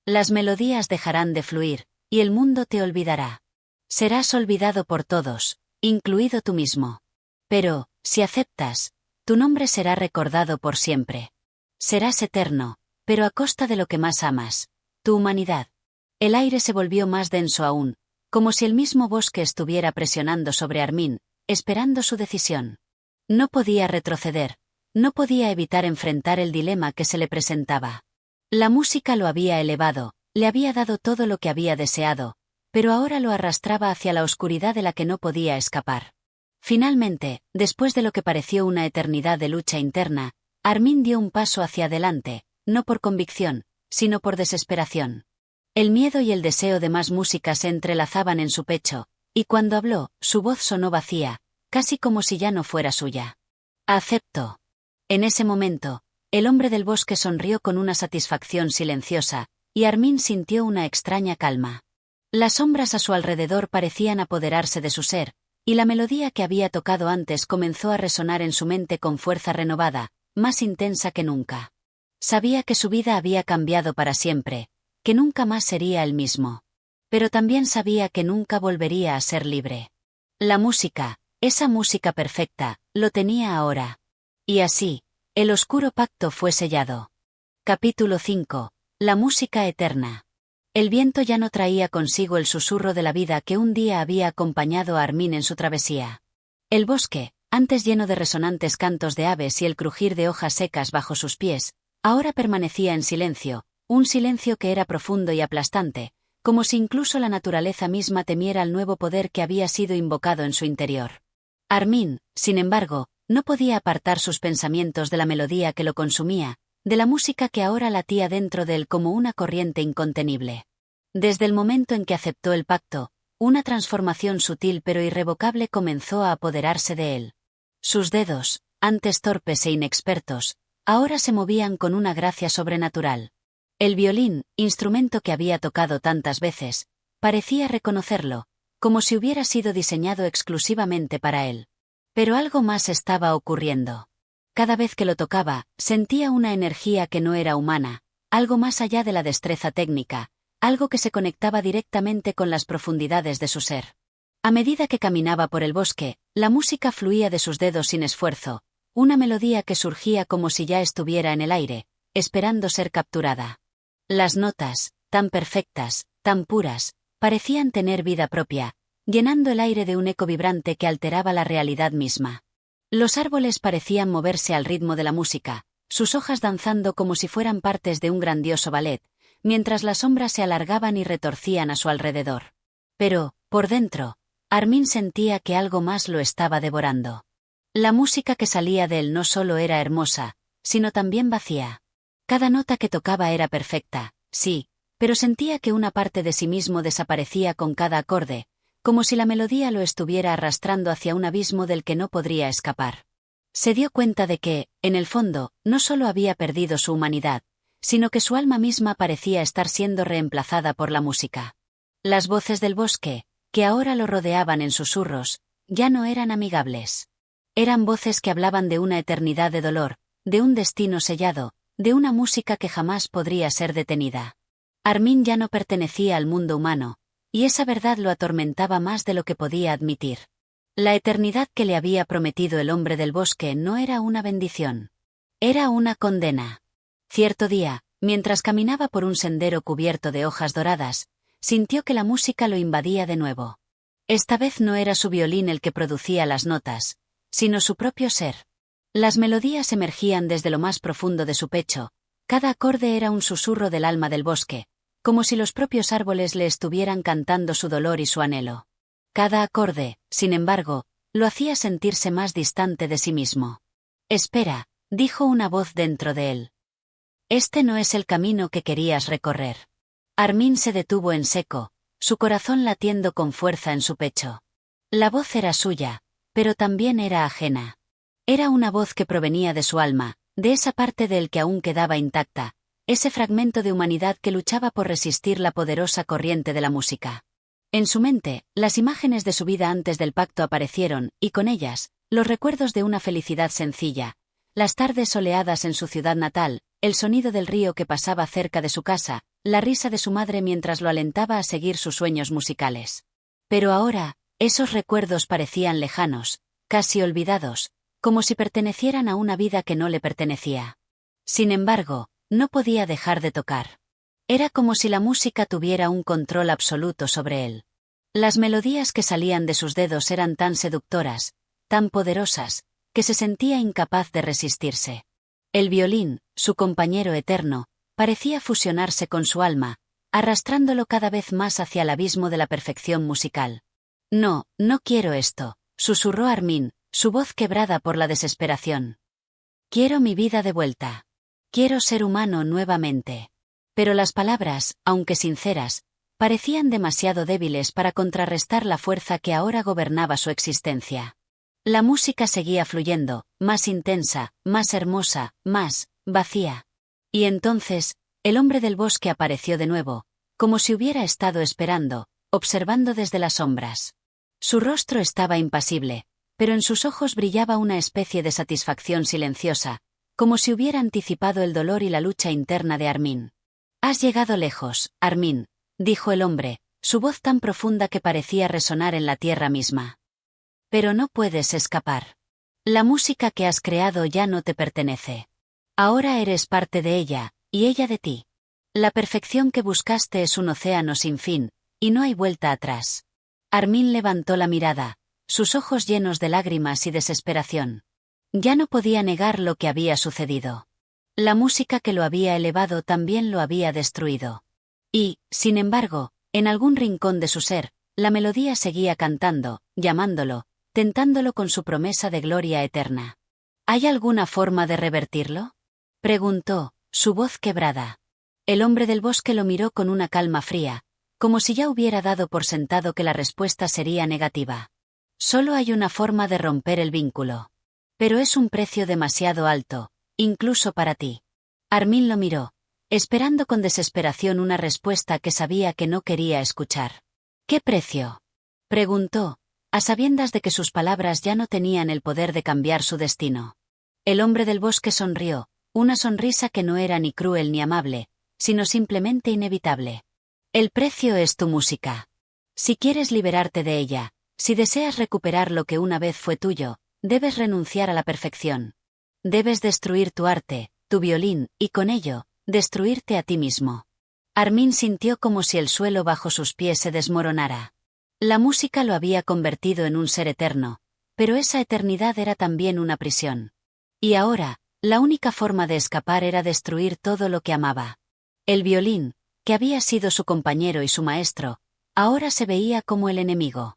Las melodías dejarán de fluir, y el mundo te olvidará. Serás olvidado por todos, incluido tú mismo. Pero, si aceptas, tu nombre será recordado por siempre. Serás eterno, pero a costa de lo que más amas, tu humanidad. El aire se volvió más denso aún, como si el mismo bosque estuviera presionando sobre Armin, esperando su decisión. No podía retroceder, no podía evitar enfrentar el dilema que se le presentaba. La música lo había elevado, le había dado todo lo que había deseado, pero ahora lo arrastraba hacia la oscuridad de la que no podía escapar. Finalmente, después de lo que pareció una eternidad de lucha interna, Armin dio un paso hacia adelante, no por convicción, sino por desesperación. El miedo y el deseo de más música se entrelazaban en su pecho, y cuando habló, su voz sonó vacía, casi como si ya no fuera suya. Acepto. En ese momento, el hombre del bosque sonrió con una satisfacción silenciosa, y Armin sintió una extraña calma. Las sombras a su alrededor parecían apoderarse de su ser, y la melodía que había tocado antes comenzó a resonar en su mente con fuerza renovada, más intensa que nunca. Sabía que su vida había cambiado para siempre, que nunca más sería el mismo. Pero también sabía que nunca volvería a ser libre. La música, esa música perfecta, lo tenía ahora. Y así, el oscuro pacto fue sellado. Capítulo 5. La música eterna. El viento ya no traía consigo el susurro de la vida que un día había acompañado a Armin en su travesía. El bosque, antes lleno de resonantes cantos de aves y el crujir de hojas secas bajo sus pies, ahora permanecía en silencio, un silencio que era profundo y aplastante, como si incluso la naturaleza misma temiera al nuevo poder que había sido invocado en su interior. Armin, sin embargo, no podía apartar sus pensamientos de la melodía que lo consumía, de la música que ahora latía dentro de él como una corriente incontenible. Desde el momento en que aceptó el pacto, una transformación sutil pero irrevocable comenzó a apoderarse de él. Sus dedos, antes torpes e inexpertos, ahora se movían con una gracia sobrenatural. El violín, instrumento que había tocado tantas veces, parecía reconocerlo, como si hubiera sido diseñado exclusivamente para él. Pero algo más estaba ocurriendo. Cada vez que lo tocaba, sentía una energía que no era humana, algo más allá de la destreza técnica, algo que se conectaba directamente con las profundidades de su ser. A medida que caminaba por el bosque, la música fluía de sus dedos sin esfuerzo, una melodía que surgía como si ya estuviera en el aire, esperando ser capturada. Las notas, tan perfectas, tan puras, parecían tener vida propia, llenando el aire de un eco vibrante que alteraba la realidad misma. Los árboles parecían moverse al ritmo de la música, sus hojas danzando como si fueran partes de un grandioso ballet, mientras las sombras se alargaban y retorcían a su alrededor. Pero, por dentro, Armin sentía que algo más lo estaba devorando. La música que salía de él no solo era hermosa, sino también vacía. Cada nota que tocaba era perfecta, sí, pero sentía que una parte de sí mismo desaparecía con cada acorde, como si la melodía lo estuviera arrastrando hacia un abismo del que no podría escapar. Se dio cuenta de que, en el fondo, no solo había perdido su humanidad, sino que su alma misma parecía estar siendo reemplazada por la música. Las voces del bosque, que ahora lo rodeaban en susurros, ya no eran amigables. Eran voces que hablaban de una eternidad de dolor, de un destino sellado, de una música que jamás podría ser detenida. Armin ya no pertenecía al mundo humano, y esa verdad lo atormentaba más de lo que podía admitir. La eternidad que le había prometido el hombre del bosque no era una bendición. Era una condena. Cierto día, mientras caminaba por un sendero cubierto de hojas doradas, sintió que la música lo invadía de nuevo. Esta vez no era su violín el que producía las notas, sino su propio ser. Las melodías emergían desde lo más profundo de su pecho, cada acorde era un susurro del alma del bosque, como si los propios árboles le estuvieran cantando su dolor y su anhelo. Cada acorde, sin embargo, lo hacía sentirse más distante de sí mismo. «Espera», dijo una voz dentro de él. «Este no es el camino que querías recorrer». Armin se detuvo en seco, su corazón latiendo con fuerza en su pecho. La voz era suya, pero también era ajena. Era una voz que provenía de su alma, de esa parte de él que aún quedaba intacta, ese fragmento de humanidad que luchaba por resistir la poderosa corriente de la música. En su mente, las imágenes de su vida antes del pacto aparecieron, y con ellas, los recuerdos de una felicidad sencilla, las tardes soleadas en su ciudad natal, el sonido del río que pasaba cerca de su casa, la risa de su madre mientras lo alentaba a seguir sus sueños musicales. Pero ahora, esos recuerdos parecían lejanos, casi olvidados, como si pertenecieran a una vida que no le pertenecía. Sin embargo, no podía dejar de tocar. Era como si la música tuviera un control absoluto sobre él. Las melodías que salían de sus dedos eran tan seductoras, tan poderosas, que se sentía incapaz de resistirse. El violín, su compañero eterno, parecía fusionarse con su alma, arrastrándolo cada vez más hacia el abismo de la perfección musical. «No, no quiero esto», susurró Armin, su voz quebrada por la desesperación. «Quiero mi vida de vuelta. Quiero ser humano nuevamente». Pero las palabras, aunque sinceras, parecían demasiado débiles para contrarrestar la fuerza que ahora gobernaba su existencia. La música seguía fluyendo, más intensa, más hermosa, más vacía. Y entonces, el hombre del bosque apareció de nuevo, como si hubiera estado esperando, observando desde las sombras. Su rostro estaba impasible, pero en sus ojos brillaba una especie de satisfacción silenciosa, como si hubiera anticipado el dolor y la lucha interna de Armin. «Has llegado lejos, Armin», dijo el hombre, su voz tan profunda que parecía resonar en la tierra misma. «Pero no puedes escapar. La música que has creado ya no te pertenece. Ahora eres parte de ella, y ella de ti. La perfección que buscaste es un océano sin fin, y no hay vuelta atrás». Armin levantó la mirada, sus ojos llenos de lágrimas y desesperación. Ya no podía negar lo que había sucedido. La música que lo había elevado también lo había destruido. Y, sin embargo, en algún rincón de su ser, la melodía seguía cantando, llamándolo, tentándolo con su promesa de gloria eterna. «¿Hay alguna forma de revertirlo?», preguntó, su voz quebrada. El hombre del bosque lo miró con una calma fría, como si ya hubiera dado por sentado que la respuesta sería negativa. «Solo hay una forma de romper el vínculo. Pero es un precio demasiado alto, incluso para ti». Armin lo miró, esperando con desesperación una respuesta que sabía que no quería escuchar. «¿Qué precio?», preguntó, a sabiendas de que sus palabras ya no tenían el poder de cambiar su destino. El hombre del bosque sonrió, una sonrisa que no era ni cruel ni amable, sino simplemente inevitable. «El precio es tu música. Si quieres liberarte de ella, si deseas recuperar lo que una vez fue tuyo, debes renunciar a la perfección. Debes destruir tu arte, tu violín, y con ello, destruirte a ti mismo». Armin sintió como si el suelo bajo sus pies se desmoronara. La música lo había convertido en un ser eterno, pero esa eternidad era también una prisión. Y ahora, la única forma de escapar era destruir todo lo que amaba. El violín, que había sido su compañero y su maestro, ahora se veía como el enemigo.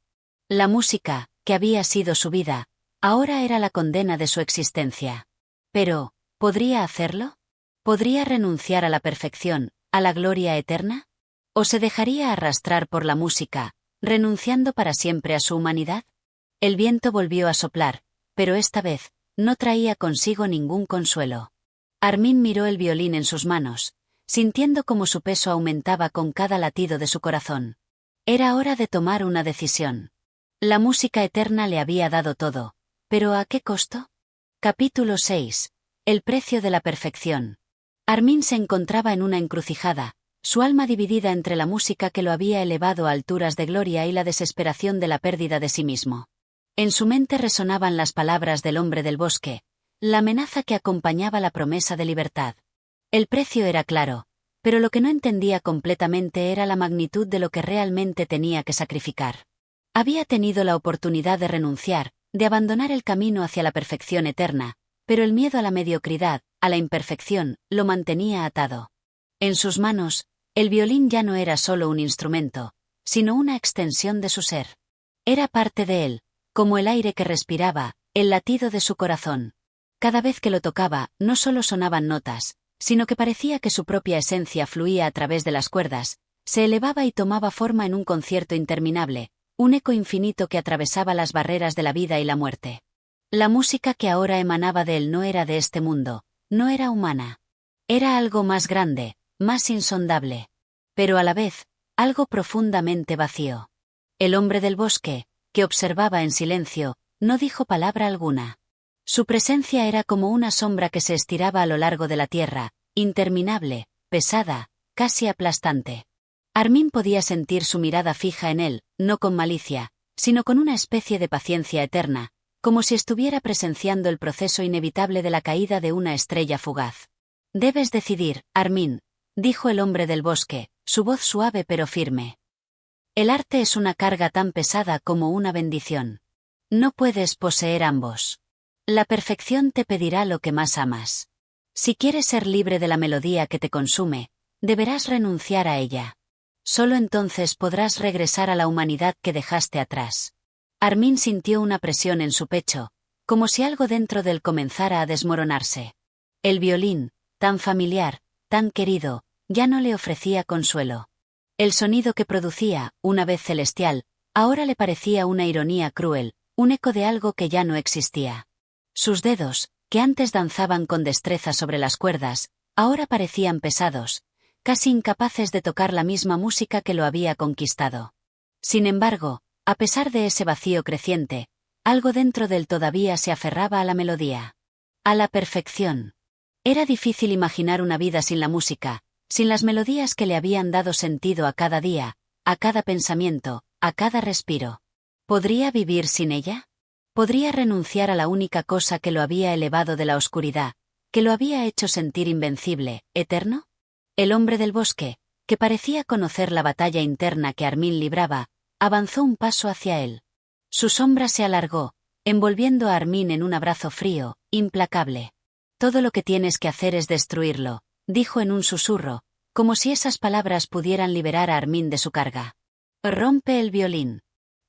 La música, que había sido su vida, ahora era la condena de su existencia. Pero, ¿podría hacerlo? ¿Podría renunciar a la perfección, a la gloria eterna? ¿O se dejaría arrastrar por la música, renunciando para siempre a su humanidad? El viento volvió a soplar, pero esta vez, no traía consigo ningún consuelo. Armin miró el violín en sus manos, sintiendo como su peso aumentaba con cada latido de su corazón. Era hora de tomar una decisión. La música eterna le había dado todo, ¿pero a qué costo? Capítulo 6. El precio de la perfección. Armin se encontraba en una encrucijada, su alma dividida entre la música que lo había elevado a alturas de gloria y la desesperación de la pérdida de sí mismo. En su mente resonaban las palabras del hombre del bosque, la amenaza que acompañaba la promesa de libertad. El precio era claro, pero lo que no entendía completamente era la magnitud de lo que realmente tenía que sacrificar. Había tenido la oportunidad de renunciar, de abandonar el camino hacia la perfección eterna, pero el miedo a la mediocridad, a la imperfección, lo mantenía atado. En sus manos, el violín ya no era solo un instrumento, sino una extensión de su ser. Era parte de él, como el aire que respiraba, el latido de su corazón. Cada vez que lo tocaba, no solo sonaban notas, sino que parecía que su propia esencia fluía a través de las cuerdas, se elevaba y tomaba forma en un concierto interminable, un eco infinito que atravesaba las barreras de la vida y la muerte. La música que ahora emanaba de él no era de este mundo, no era humana. Era algo más grande, más insondable. Pero a la vez, algo profundamente vacío. El hombre del bosque, que observaba en silencio, no dijo palabra alguna. Su presencia era como una sombra que se estiraba a lo largo de la tierra, interminable, pesada, casi aplastante. Armin podía sentir su mirada fija en él, no con malicia, sino con una especie de paciencia eterna, como si estuviera presenciando el proceso inevitable de la caída de una estrella fugaz. «Debes decidir, Armin», dijo el hombre del bosque, su voz suave pero firme. «El arte es una carga tan pesada como una bendición. No puedes poseer ambos. La perfección te pedirá lo que más amas. Si quieres ser libre de la melodía que te consume, deberás renunciar a ella. Solo entonces podrás regresar a la humanidad que dejaste atrás». Armin sintió una presión en su pecho, como si algo dentro de él comenzara a desmoronarse. El violín, tan familiar, tan querido, ya no le ofrecía consuelo. El sonido que producía, una vez celestial, ahora le parecía una ironía cruel, un eco de algo que ya no existía. Sus dedos, que antes danzaban con destreza sobre las cuerdas, ahora parecían pesados, casi incapaces de tocar la misma música que lo había conquistado. Sin embargo, a pesar de ese vacío creciente, algo dentro de él todavía se aferraba a la melodía. A la perfección. Era difícil imaginar una vida sin la música, sin las melodías que le habían dado sentido a cada día, a cada pensamiento, a cada respiro. ¿Podría vivir sin ella? ¿Podría renunciar a la única cosa que lo había elevado de la oscuridad, que lo había hecho sentir invencible, eterno? El hombre del bosque, que parecía conocer la batalla interna que Armin libraba, avanzó un paso hacia él. Su sombra se alargó, envolviendo a Armin en un abrazo frío, implacable. «Todo lo que tienes que hacer es destruirlo», dijo en un susurro, como si esas palabras pudieran liberar a Armin de su carga. «Rompe el violín.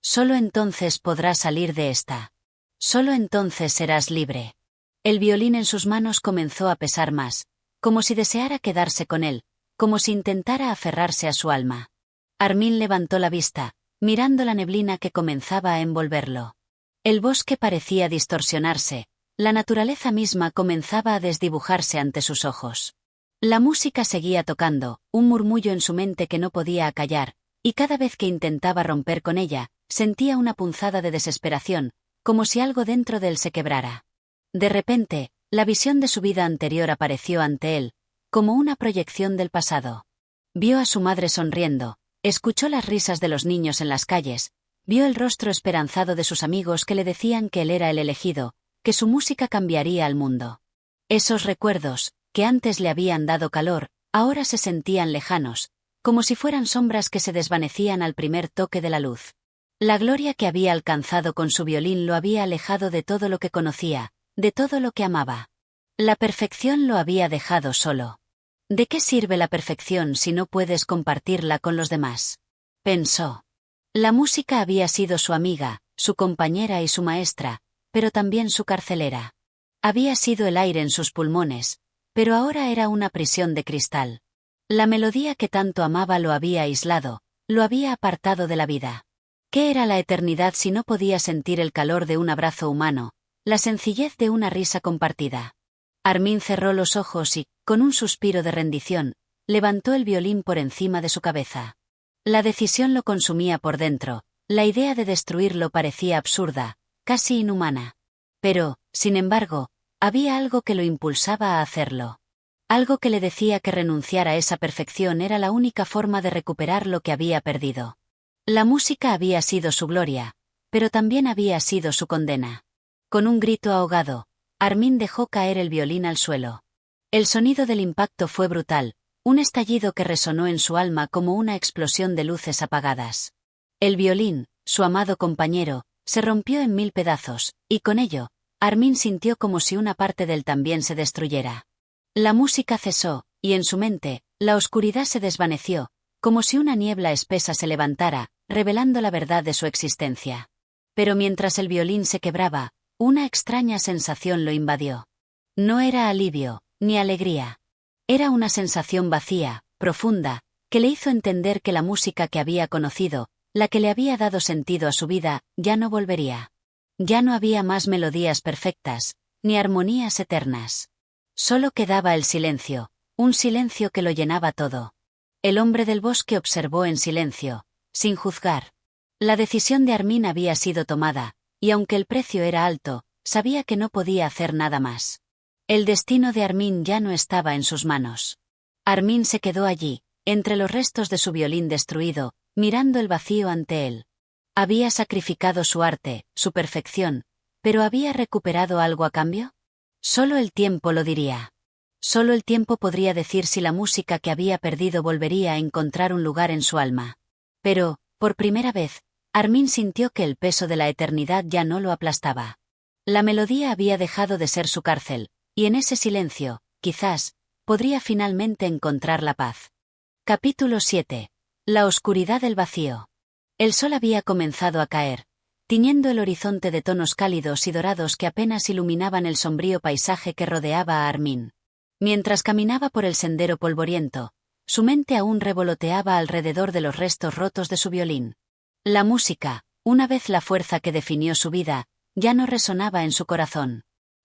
Solo entonces podrás salir de esta. Solo entonces serás libre». El violín en sus manos comenzó a pesar más, como si deseara quedarse con él, como si intentara aferrarse a su alma. Armin levantó la vista, mirando la neblina que comenzaba a envolverlo. El bosque parecía distorsionarse, la naturaleza misma comenzaba a desdibujarse ante sus ojos. La música seguía tocando, un murmullo en su mente que no podía acallar, y cada vez que intentaba romper con ella, sentía una punzada de desesperación, como si algo dentro de él se quebrara. De repente, la visión de su vida anterior apareció ante él, como una proyección del pasado. Vio a su madre sonriendo, escuchó las risas de los niños en las calles, vio el rostro esperanzado de sus amigos que le decían que él era el elegido, que su música cambiaría al mundo. Esos recuerdos, que antes le habían dado calor, ahora se sentían lejanos, como si fueran sombras que se desvanecían al primer toque de la luz. La gloria que había alcanzado con su violín lo había alejado de todo lo que conocía, de todo lo que amaba. La perfección lo había dejado solo. ¿De qué sirve la perfección si no puedes compartirla con los demás?, pensó. La música había sido su amiga, su compañera y su maestra, pero también su carcelera. Había sido el aire en sus pulmones, pero ahora era una prisión de cristal. La melodía que tanto amaba lo había aislado, lo había apartado de la vida. ¿Qué era la eternidad si no podía sentir el calor de un abrazo humano, la sencillez de una risa compartida? Armin cerró los ojos y, con un suspiro de rendición, levantó el violín por encima de su cabeza. La decisión lo consumía por dentro, la idea de destruirlo parecía absurda, casi inhumana. Pero, sin embargo, había algo que lo impulsaba a hacerlo. Algo que le decía que renunciar a esa perfección era la única forma de recuperar lo que había perdido. La música había sido su gloria, pero también había sido su condena. Con un grito ahogado, Armin dejó caer el violín al suelo. El sonido del impacto fue brutal, un estallido que resonó en su alma como una explosión de luces apagadas. El violín, su amado compañero, se rompió en 1000 pedazos, y con ello, Armin sintió como si una parte de él también se destruyera. La música cesó, y en su mente, la oscuridad se desvaneció, como si una niebla espesa se levantara, revelando la verdad de su existencia. Pero mientras el violín se quebraba, una extraña sensación lo invadió. No era alivio, ni alegría. Era una sensación vacía, profunda, que le hizo entender que la música que había conocido, la que le había dado sentido a su vida, ya no volvería. Ya no había más melodías perfectas, ni armonías eternas. Solo quedaba el silencio, un silencio que lo llenaba todo. El hombre del bosque observó en silencio, sin juzgar. La decisión de Armin había sido tomada, y aunque el precio era alto, sabía que no podía hacer nada más. El destino de Armin ya no estaba en sus manos. Armin se quedó allí, entre los restos de su violín destruido, mirando el vacío ante él. Había sacrificado su arte, su perfección, pero ¿había recuperado algo a cambio? Solo el tiempo lo diría. Solo el tiempo podría decir si la música que había perdido volvería a encontrar un lugar en su alma. Pero, por primera vez, Armin sintió que el peso de la eternidad ya no lo aplastaba. La melodía había dejado de ser su cárcel, y en ese silencio, quizás, podría finalmente encontrar la paz. Capítulo 7. La oscuridad del vacío. El sol había comenzado a caer, tiñendo el horizonte de tonos cálidos y dorados que apenas iluminaban el sombrío paisaje que rodeaba a Armin. Mientras caminaba por el sendero polvoriento, su mente aún revoloteaba alrededor de los restos rotos de su violín. La música, una vez la fuerza que definió su vida, ya no resonaba en su corazón.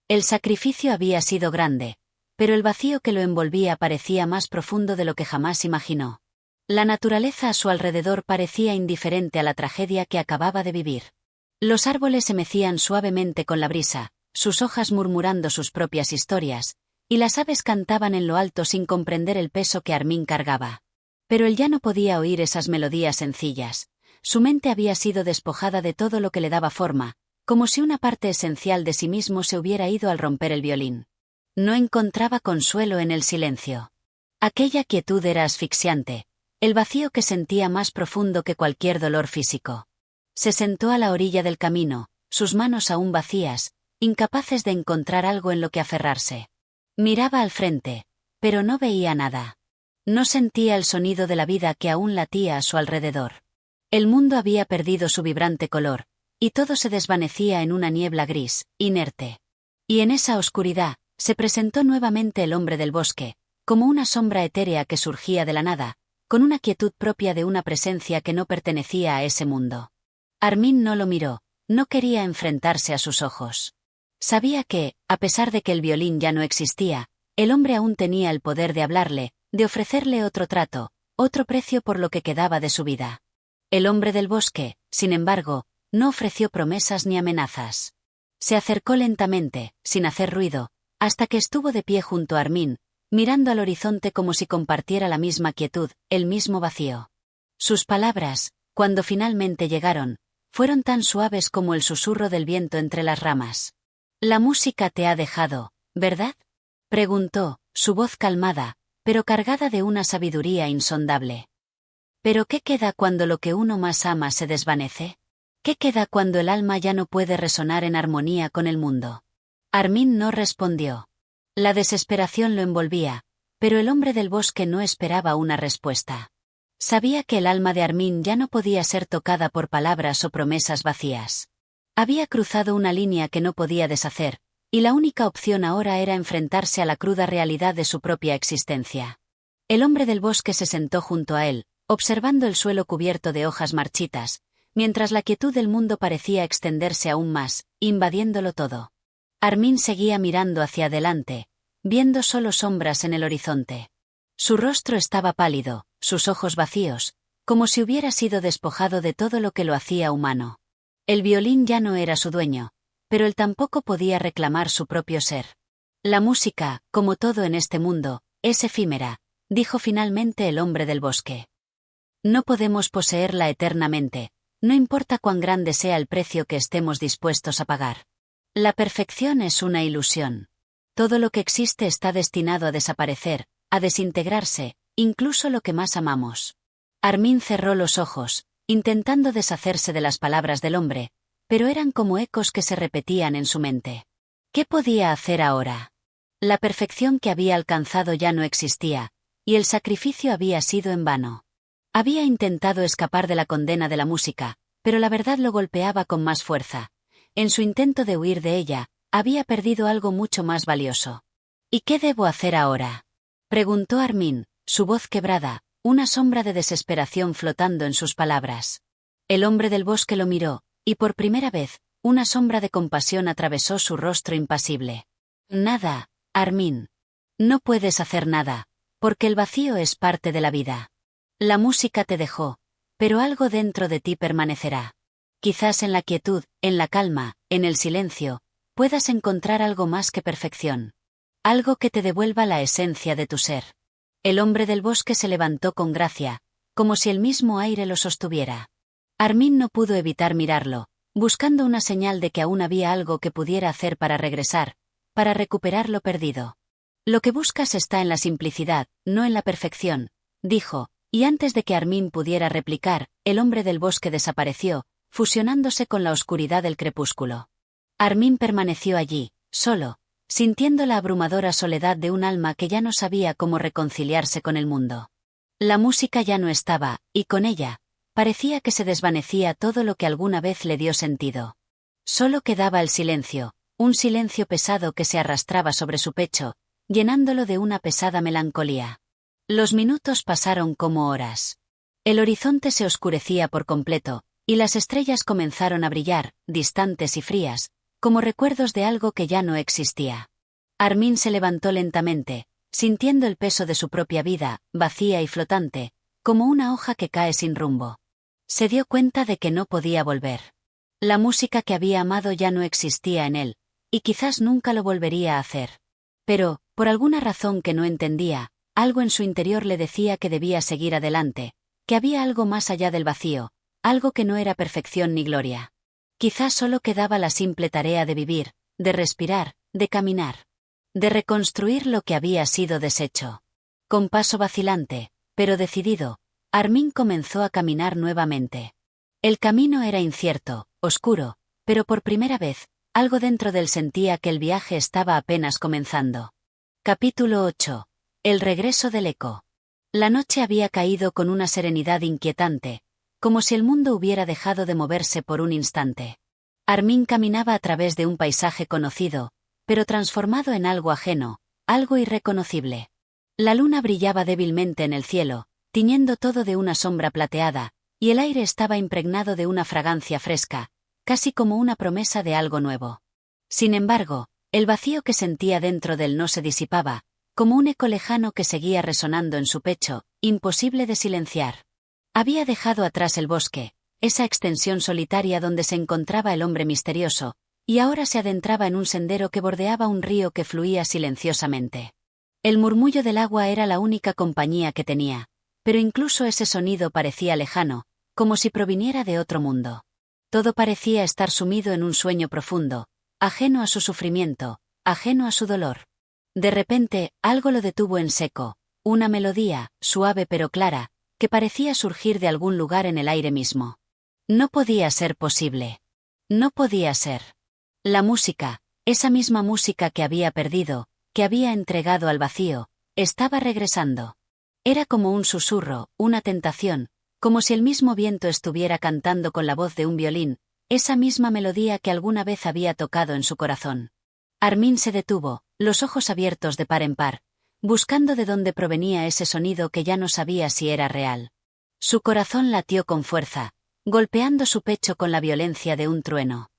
El sacrificio había sido grande, pero el vacío que lo envolvía parecía más profundo de lo que jamás imaginó. La naturaleza a su alrededor parecía indiferente a la tragedia que acababa de vivir. Los árboles se mecían suavemente con la brisa, sus hojas murmurando sus propias historias, y las aves cantaban en lo alto sin comprender el peso que Armin cargaba. Pero él ya no podía oír esas melodías sencillas. Su mente había sido despojada de todo lo que le daba forma, como si una parte esencial de sí mismo se hubiera ido al romper el violín. No encontraba consuelo en el silencio. Aquella quietud era asfixiante, el vacío que sentía más profundo que cualquier dolor físico. Se sentó a la orilla del camino, sus manos aún vacías, incapaces de encontrar algo en lo que aferrarse. Miraba al frente, pero no veía nada. No sentía el sonido de la vida que aún latía a su alrededor. El mundo había perdido su vibrante color, y todo se desvanecía en una niebla gris, inerte. Y en esa oscuridad, se presentó nuevamente el hombre del bosque, como una sombra etérea que surgía de la nada, con una quietud propia de una presencia que no pertenecía a ese mundo. Armin no lo miró, no quería enfrentarse a sus ojos. Sabía que, a pesar de que el violín ya no existía, el hombre aún tenía el poder de hablarle, de ofrecerle otro trato, otro precio por lo que quedaba de su vida. El hombre del bosque, sin embargo, no ofreció promesas ni amenazas. Se acercó lentamente, sin hacer ruido, hasta que estuvo de pie junto a Armin, mirando al horizonte como si compartiera la misma quietud, el mismo vacío. Sus palabras, cuando finalmente llegaron, fueron tan suaves como el susurro del viento entre las ramas. «La música te ha dejado, ¿verdad?», preguntó, su voz calmada, pero cargada de una sabiduría insondable. «¿Pero qué queda cuando lo que uno más ama se desvanece? ¿Qué queda cuando el alma ya no puede resonar en armonía con el mundo?». Armin no respondió. La desesperación lo envolvía, pero el hombre del bosque no esperaba una respuesta. Sabía que el alma de Armin ya no podía ser tocada por palabras o promesas vacías. Había cruzado una línea que no podía deshacer, y la única opción ahora era enfrentarse a la cruda realidad de su propia existencia. El hombre del bosque se sentó junto a él, observando el suelo cubierto de hojas marchitas, mientras la quietud del mundo parecía extenderse aún más, invadiéndolo todo. Armin seguía mirando hacia adelante, viendo solo sombras en el horizonte. Su rostro estaba pálido, sus ojos vacíos, como si hubiera sido despojado de todo lo que lo hacía humano. El violín ya no era su dueño, pero él tampoco podía reclamar su propio ser. La música, como todo en este mundo, es efímera, dijo finalmente el hombre del bosque. No podemos poseerla eternamente, no importa cuán grande sea el precio que estemos dispuestos a pagar. La perfección es una ilusión. Todo lo que existe está destinado a desaparecer, a desintegrarse, incluso lo que más amamos. Armin cerró los ojos, intentando deshacerse de las palabras del hombre, pero eran como ecos que se repetían en su mente. ¿Qué podía hacer ahora? La perfección que había alcanzado ya no existía, y el sacrificio había sido en vano. Había intentado escapar de la condena de la música, pero la verdad lo golpeaba con más fuerza. En su intento de huir de ella, había perdido algo mucho más valioso. ¿Y qué debo hacer ahora?, preguntó Armin, su voz quebrada, una sombra de desesperación flotando en sus palabras. El hombre del bosque lo miró, y por primera vez, una sombra de compasión atravesó su rostro impasible. Nada, Armin. No puedes hacer nada, porque el vacío es parte de la vida. La música te dejó, pero algo dentro de ti permanecerá. Quizás en la quietud, en la calma, en el silencio, puedas encontrar algo más que perfección. Algo que te devuelva la esencia de tu ser. El hombre del bosque se levantó con gracia, como si el mismo aire lo sostuviera. Armin no pudo evitar mirarlo, buscando una señal de que aún había algo que pudiera hacer para regresar, para recuperar lo perdido. Lo que buscas está en la simplicidad, no en la perfección, dijo, y antes de que Armin pudiera replicar, el hombre del bosque desapareció, fusionándose con la oscuridad del crepúsculo. Armin permaneció allí, solo, sintiendo la abrumadora soledad de un alma que ya no sabía cómo reconciliarse con el mundo. La música ya no estaba, y con ella, parecía que se desvanecía todo lo que alguna vez le dio sentido. Solo quedaba el silencio, un silencio pesado que se arrastraba sobre su pecho, llenándolo de una pesada melancolía. Los minutos pasaron como horas. El horizonte se oscurecía por completo, y las estrellas comenzaron a brillar, distantes y frías, como recuerdos de algo que ya no existía. Armin se levantó lentamente, sintiendo el peso de su propia vida, vacía y flotante, como una hoja que cae sin rumbo. Se dio cuenta de que no podía volver. La música que había amado ya no existía en él, y quizás nunca lo volvería a hacer. Pero, por alguna razón que no entendía, algo en su interior le decía que debía seguir adelante, que había algo más allá del vacío, algo que no era perfección ni gloria. Quizás solo quedaba la simple tarea de vivir, de respirar, de caminar, de reconstruir lo que había sido deshecho. Con paso vacilante, pero decidido, Armin comenzó a caminar nuevamente. El camino era incierto, oscuro, pero por primera vez, algo dentro de él sentía que el viaje estaba apenas comenzando. Capítulo 8. El regreso del eco. La noche había caído con una serenidad inquietante, como si el mundo hubiera dejado de moverse por un instante. Armin caminaba a través de un paisaje conocido, pero transformado en algo ajeno, algo irreconocible. La luna brillaba débilmente en el cielo, tiñendo todo de una sombra plateada, y el aire estaba impregnado de una fragancia fresca, casi como una promesa de algo nuevo. Sin embargo, el vacío que sentía dentro de él no se disipaba, como un eco lejano que seguía resonando en su pecho, imposible de silenciar. Había dejado atrás el bosque, esa extensión solitaria donde se encontraba el hombre misterioso, y ahora se adentraba en un sendero que bordeaba un río que fluía silenciosamente. El murmullo del agua era la única compañía que tenía, pero incluso ese sonido parecía lejano, como si proviniera de otro mundo. Todo parecía estar sumido en un sueño profundo, ajeno a su sufrimiento, ajeno a su dolor. De repente, algo lo detuvo en seco, una melodía, suave pero clara, que parecía surgir de algún lugar en el aire mismo. No podía ser posible. No podía ser. La música, esa misma música que había perdido, que había entregado al vacío, estaba regresando. Era como un susurro, una tentación, como si el mismo viento estuviera cantando con la voz de un violín, esa misma melodía que alguna vez había tocado en su corazón. Armin se detuvo, los ojos abiertos de par en par, buscando de dónde provenía ese sonido que ya no sabía si era real. Su corazón latió con fuerza, golpeando su pecho con la violencia de un trueno.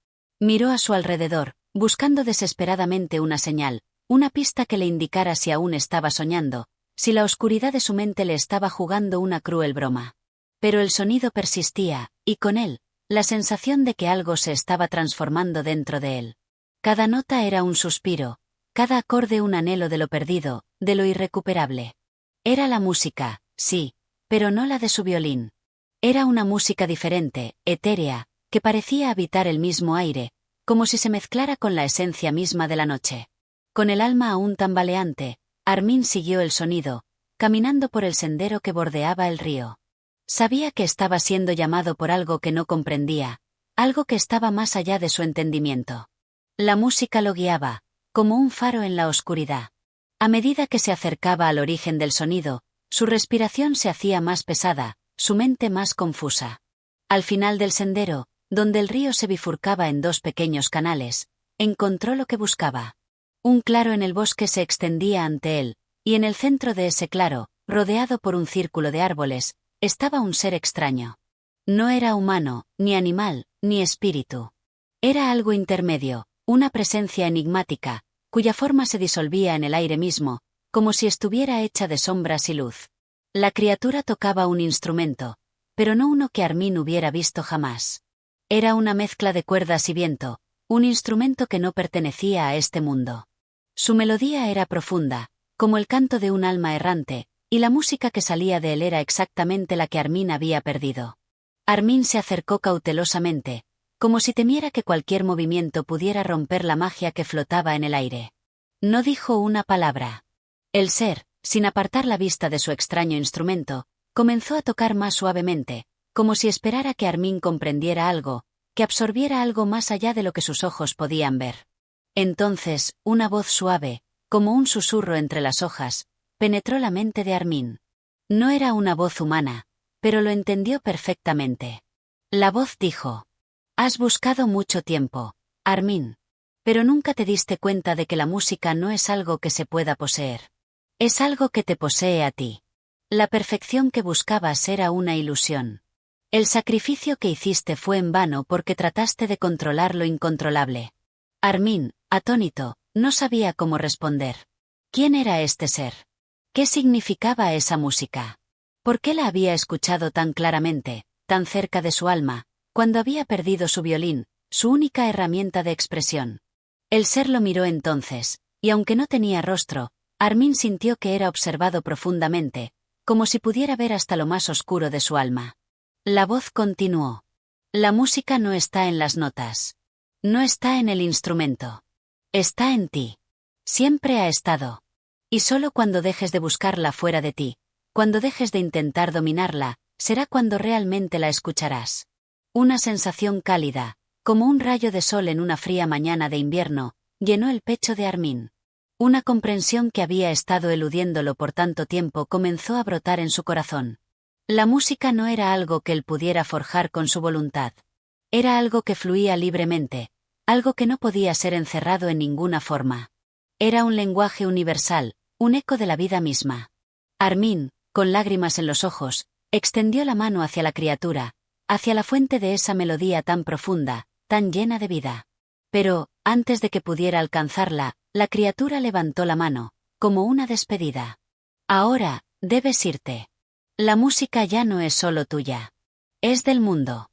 Miró a su alrededor, buscando desesperadamente una señal, una pista que le indicara si aún estaba soñando, si la oscuridad de su mente le estaba jugando una cruel broma. Pero el sonido persistía, y con él, la sensación de que algo se estaba transformando dentro de él. Cada nota era un suspiro, cada acorde un anhelo de lo perdido, de lo irrecuperable. Era la música, sí, pero no la de su violín. Era una música diferente, etérea, que parecía habitar el mismo aire, como si se mezclara con la esencia misma de la noche. Con el alma aún tambaleante, Armin siguió el sonido, caminando por el sendero que bordeaba el río. Sabía que estaba siendo llamado por algo que no comprendía, algo que estaba más allá de su entendimiento. La música lo guiaba, como un faro en la oscuridad. A medida que se acercaba al origen del sonido, su respiración se hacía más pesada, su mente más confusa. Al final del sendero, donde el río se bifurcaba en dos pequeños canales, encontró lo que buscaba. Un claro en el bosque se extendía ante él, y en el centro de ese claro, rodeado por un círculo de árboles, estaba un ser extraño. No era humano, ni animal, ni espíritu. Era algo intermedio, una presencia enigmática, cuya forma se disolvía en el aire mismo, como si estuviera hecha de sombras y luz. La criatura tocaba un instrumento, pero no uno que Armin hubiera visto jamás. Era una mezcla de cuerdas y viento, un instrumento que no pertenecía a este mundo. Su melodía era profunda, como el canto de un alma errante, y la música que salía de él era exactamente la que Armin había perdido. Armin se acercó cautelosamente, como si temiera que cualquier movimiento pudiera romper la magia que flotaba en el aire. No dijo una palabra. El ser, sin apartar la vista de su extraño instrumento, comenzó a tocar más suavemente, como si esperara que Armin comprendiera algo, que absorbiera algo más allá de lo que sus ojos podían ver. Entonces, una voz suave, como un susurro entre las hojas, penetró la mente de Armin. No era una voz humana, pero lo entendió perfectamente. La voz dijo: «Has buscado mucho tiempo, Armin. Pero nunca te diste cuenta de que la música no es algo que se pueda poseer. Es algo que te posee a ti. La perfección que buscabas era una ilusión. El sacrificio que hiciste fue en vano porque trataste de controlar lo incontrolable». Armin, atónito, no sabía cómo responder. ¿Quién era este ser? ¿Qué significaba esa música? ¿Por qué la había escuchado tan claramente, tan cerca de su alma, cuando había perdido su violín, su única herramienta de expresión? El ser lo miró entonces, y aunque no tenía rostro, Armin sintió que era observado profundamente, como si pudiera ver hasta lo más oscuro de su alma. La voz continuó: «La música no está en las notas. No está en el instrumento. Está en ti. Siempre ha estado. Y solo cuando dejes de buscarla fuera de ti, cuando dejes de intentar dominarla, será cuando realmente la escucharás». Una sensación cálida, como un rayo de sol en una fría mañana de invierno, llenó el pecho de Armin. Una comprensión que había estado eludiéndolo por tanto tiempo comenzó a brotar en su corazón. La música no era algo que él pudiera forjar con su voluntad. Era algo que fluía libremente, algo que no podía ser encerrado en ninguna forma. Era un lenguaje universal, un eco de la vida misma. Armin, con lágrimas en los ojos, extendió la mano hacia la criatura, hacia la fuente de esa melodía tan profunda, tan llena de vida. Pero, antes de que pudiera alcanzarla, la criatura levantó la mano, como una despedida. «Ahora, debes irte. La música ya no es solo tuya. Es del mundo.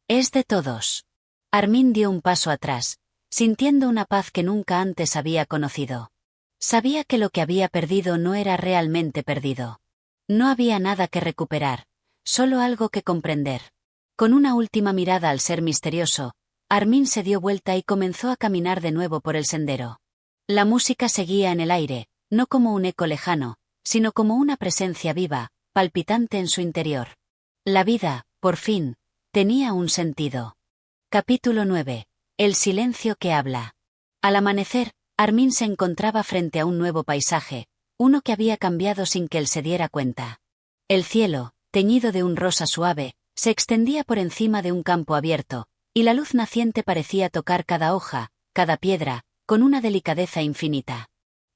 Es de todos». Armin dio un paso atrás, sintiendo una paz que nunca antes había conocido. Sabía que lo que había perdido no era realmente perdido. No había nada que recuperar, solo algo que comprender. Con una última mirada al ser misterioso, Armin se dio vuelta y comenzó a caminar de nuevo por el sendero. La música seguía en el aire, no como un eco lejano, sino como una presencia viva, palpitante en su interior. La vida, por fin, tenía un sentido. Capítulo 9. El silencio que habla. Al amanecer, Armin se encontraba frente a un nuevo paisaje, uno que había cambiado sin que él se diera cuenta. El cielo, teñido de un rosa suave, se extendía por encima de un campo abierto, y la luz naciente parecía tocar cada hoja, cada piedra, con una delicadeza infinita.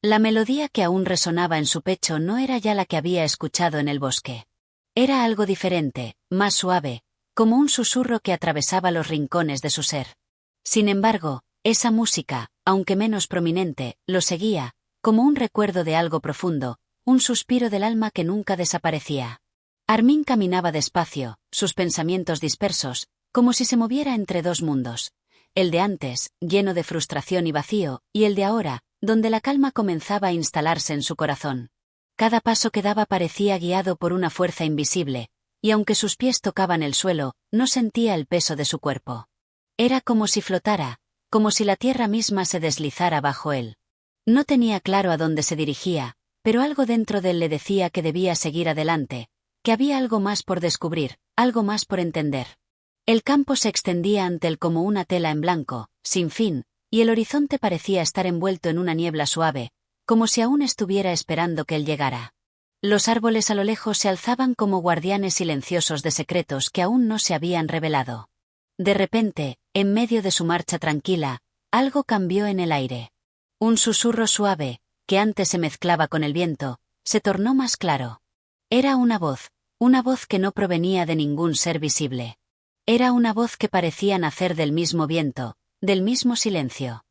La melodía que aún resonaba en su pecho no era ya la que había escuchado en el bosque. Era algo diferente, más suave, como un susurro que atravesaba los rincones de su ser. Sin embargo, esa música, aunque menos prominente, lo seguía, como un recuerdo de algo profundo, un suspiro del alma que nunca desaparecía. Armin caminaba despacio, sus pensamientos dispersos, como si se moviera entre dos mundos. El de antes, lleno de frustración y vacío, y el de ahora, donde la calma comenzaba a instalarse en su corazón. Cada paso que daba parecía guiado por una fuerza invisible, y aunque sus pies tocaban el suelo, no sentía el peso de su cuerpo. Era como si flotara, como si la tierra misma se deslizara bajo él. No tenía claro a dónde se dirigía, pero algo dentro de él le decía que debía seguir adelante, que había algo más por descubrir, algo más por entender. El campo se extendía ante él como una tela en blanco, sin fin, y el horizonte parecía estar envuelto en una niebla suave, como si aún estuviera esperando que él llegara. Los árboles a lo lejos se alzaban como guardianes silenciosos de secretos que aún no se habían revelado. De repente, en medio de su marcha tranquila, algo cambió en el aire. Un susurro suave, que antes se mezclaba con el viento, se tornó más claro. Era una voz que no provenía de ningún ser visible. Era una voz que parecía nacer del mismo viento, del mismo silencio.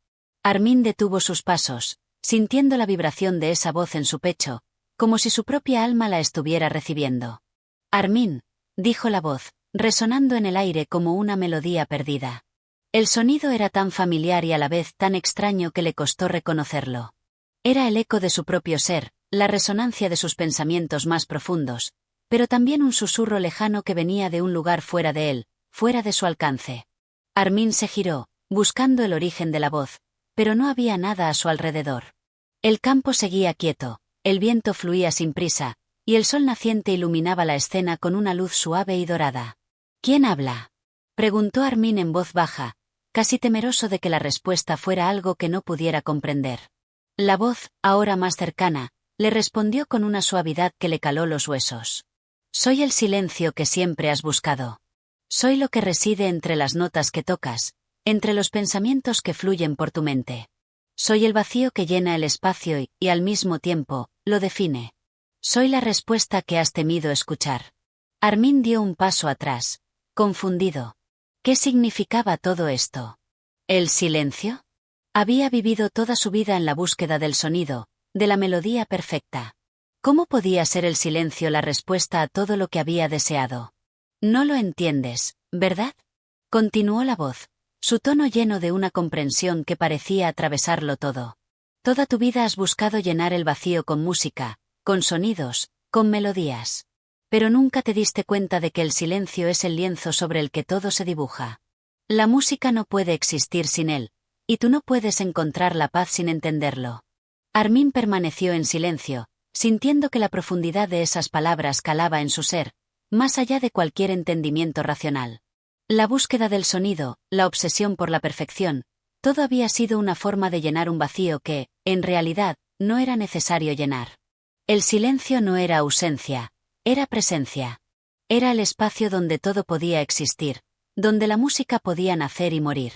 Armin detuvo sus pasos, sintiendo la vibración de esa voz en su pecho, como si su propia alma la estuviera recibiendo. «Armin», dijo la voz, resonando en el aire como una melodía perdida. El sonido era tan familiar y a la vez tan extraño que le costó reconocerlo. Era el eco de su propio ser, la resonancia de sus pensamientos más profundos, pero también un susurro lejano que venía de un lugar fuera de él, fuera de su alcance. Armin se giró, buscando el origen de la voz, pero no había nada a su alrededor. El campo seguía quieto, el viento fluía sin prisa, y el sol naciente iluminaba la escena con una luz suave y dorada. «¿Quién habla?», preguntó Armin en voz baja, casi temeroso de que la respuesta fuera algo que no pudiera comprender. La voz, ahora más cercana, le respondió con una suavidad que le caló los huesos. «Soy el silencio que siempre has buscado. Soy lo que reside entre las notas que tocas, entre los pensamientos que fluyen por tu mente. Soy el vacío que llena el espacio y al mismo tiempo, lo define. Soy la respuesta que has temido escuchar». Armin dio un paso atrás, confundido. ¿Qué significaba todo esto? ¿El silencio? Había vivido toda su vida en la búsqueda del sonido, de la melodía perfecta. ¿Cómo podía ser el silencio la respuesta a todo lo que había deseado? «No lo entiendes, ¿verdad?», continuó la voz, su tono lleno de una comprensión que parecía atravesarlo todo. «Toda tu vida has buscado llenar el vacío con música, con sonidos, con melodías. Pero nunca te diste cuenta de que el silencio es el lienzo sobre el que todo se dibuja. La música no puede existir sin él, y tú no puedes encontrar la paz sin entenderlo». Armin permaneció en silencio, sintiendo que la profundidad de esas palabras calaba en su ser, más allá de cualquier entendimiento racional. La búsqueda del sonido, la obsesión por la perfección, todo había sido una forma de llenar un vacío que, en realidad, no era necesario llenar. El silencio no era ausencia, era presencia. Era el espacio donde todo podía existir, donde la música podía nacer y morir.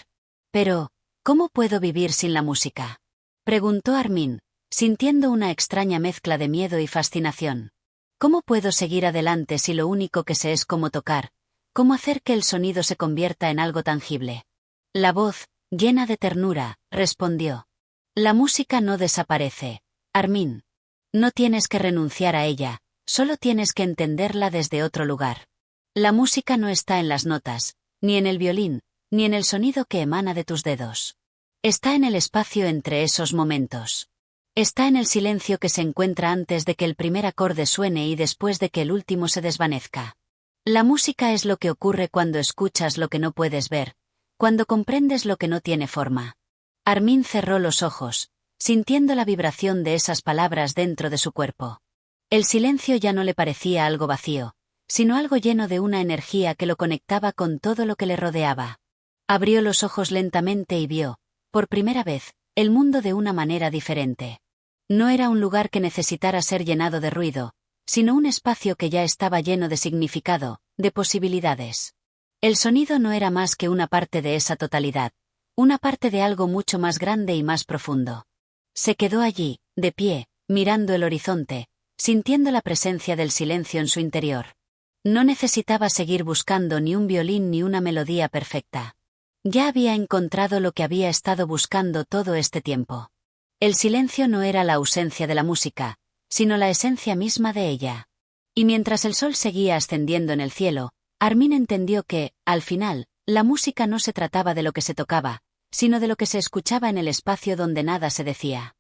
Pero, ¿cómo puedo vivir sin la música?, preguntó Armin, sintiendo una extraña mezcla de miedo y fascinación. ¿Cómo puedo seguir adelante si lo único que sé es cómo tocar, cómo hacer que el sonido se convierta en algo tangible? La voz, llena de ternura, respondió. «La música no desaparece, Armin. No tienes que renunciar a ella, solo tienes que entenderla desde otro lugar. La música no está en las notas, ni en el violín, ni en el sonido que emana de tus dedos. Está en el espacio entre esos momentos. Está en el silencio que se encuentra antes de que el primer acorde suene y después de que el último se desvanezca. La música es lo que ocurre cuando escuchas lo que no puedes ver, cuando comprendes lo que no tiene forma». Armin cerró los ojos, sintiendo la vibración de esas palabras dentro de su cuerpo. El silencio ya no le parecía algo vacío, sino algo lleno de una energía que lo conectaba con todo lo que le rodeaba. Abrió los ojos lentamente y vio, por primera vez, el mundo de una manera diferente. No era un lugar que necesitara ser llenado de ruido, sino un espacio que ya estaba lleno de significado, de posibilidades. El sonido no era más que una parte de esa totalidad, una parte de algo mucho más grande y más profundo. Se quedó allí, de pie, mirando el horizonte, sintiendo la presencia del silencio en su interior. No necesitaba seguir buscando ni un violín ni una melodía perfecta. Ya había encontrado lo que había estado buscando todo este tiempo. El silencio no era la ausencia de la música, sino la esencia misma de ella. Y mientras el sol seguía ascendiendo en el cielo, Armin entendió que, al final, la música no se trataba de lo que se tocaba, sino de lo que se escuchaba en el espacio donde nada se decía.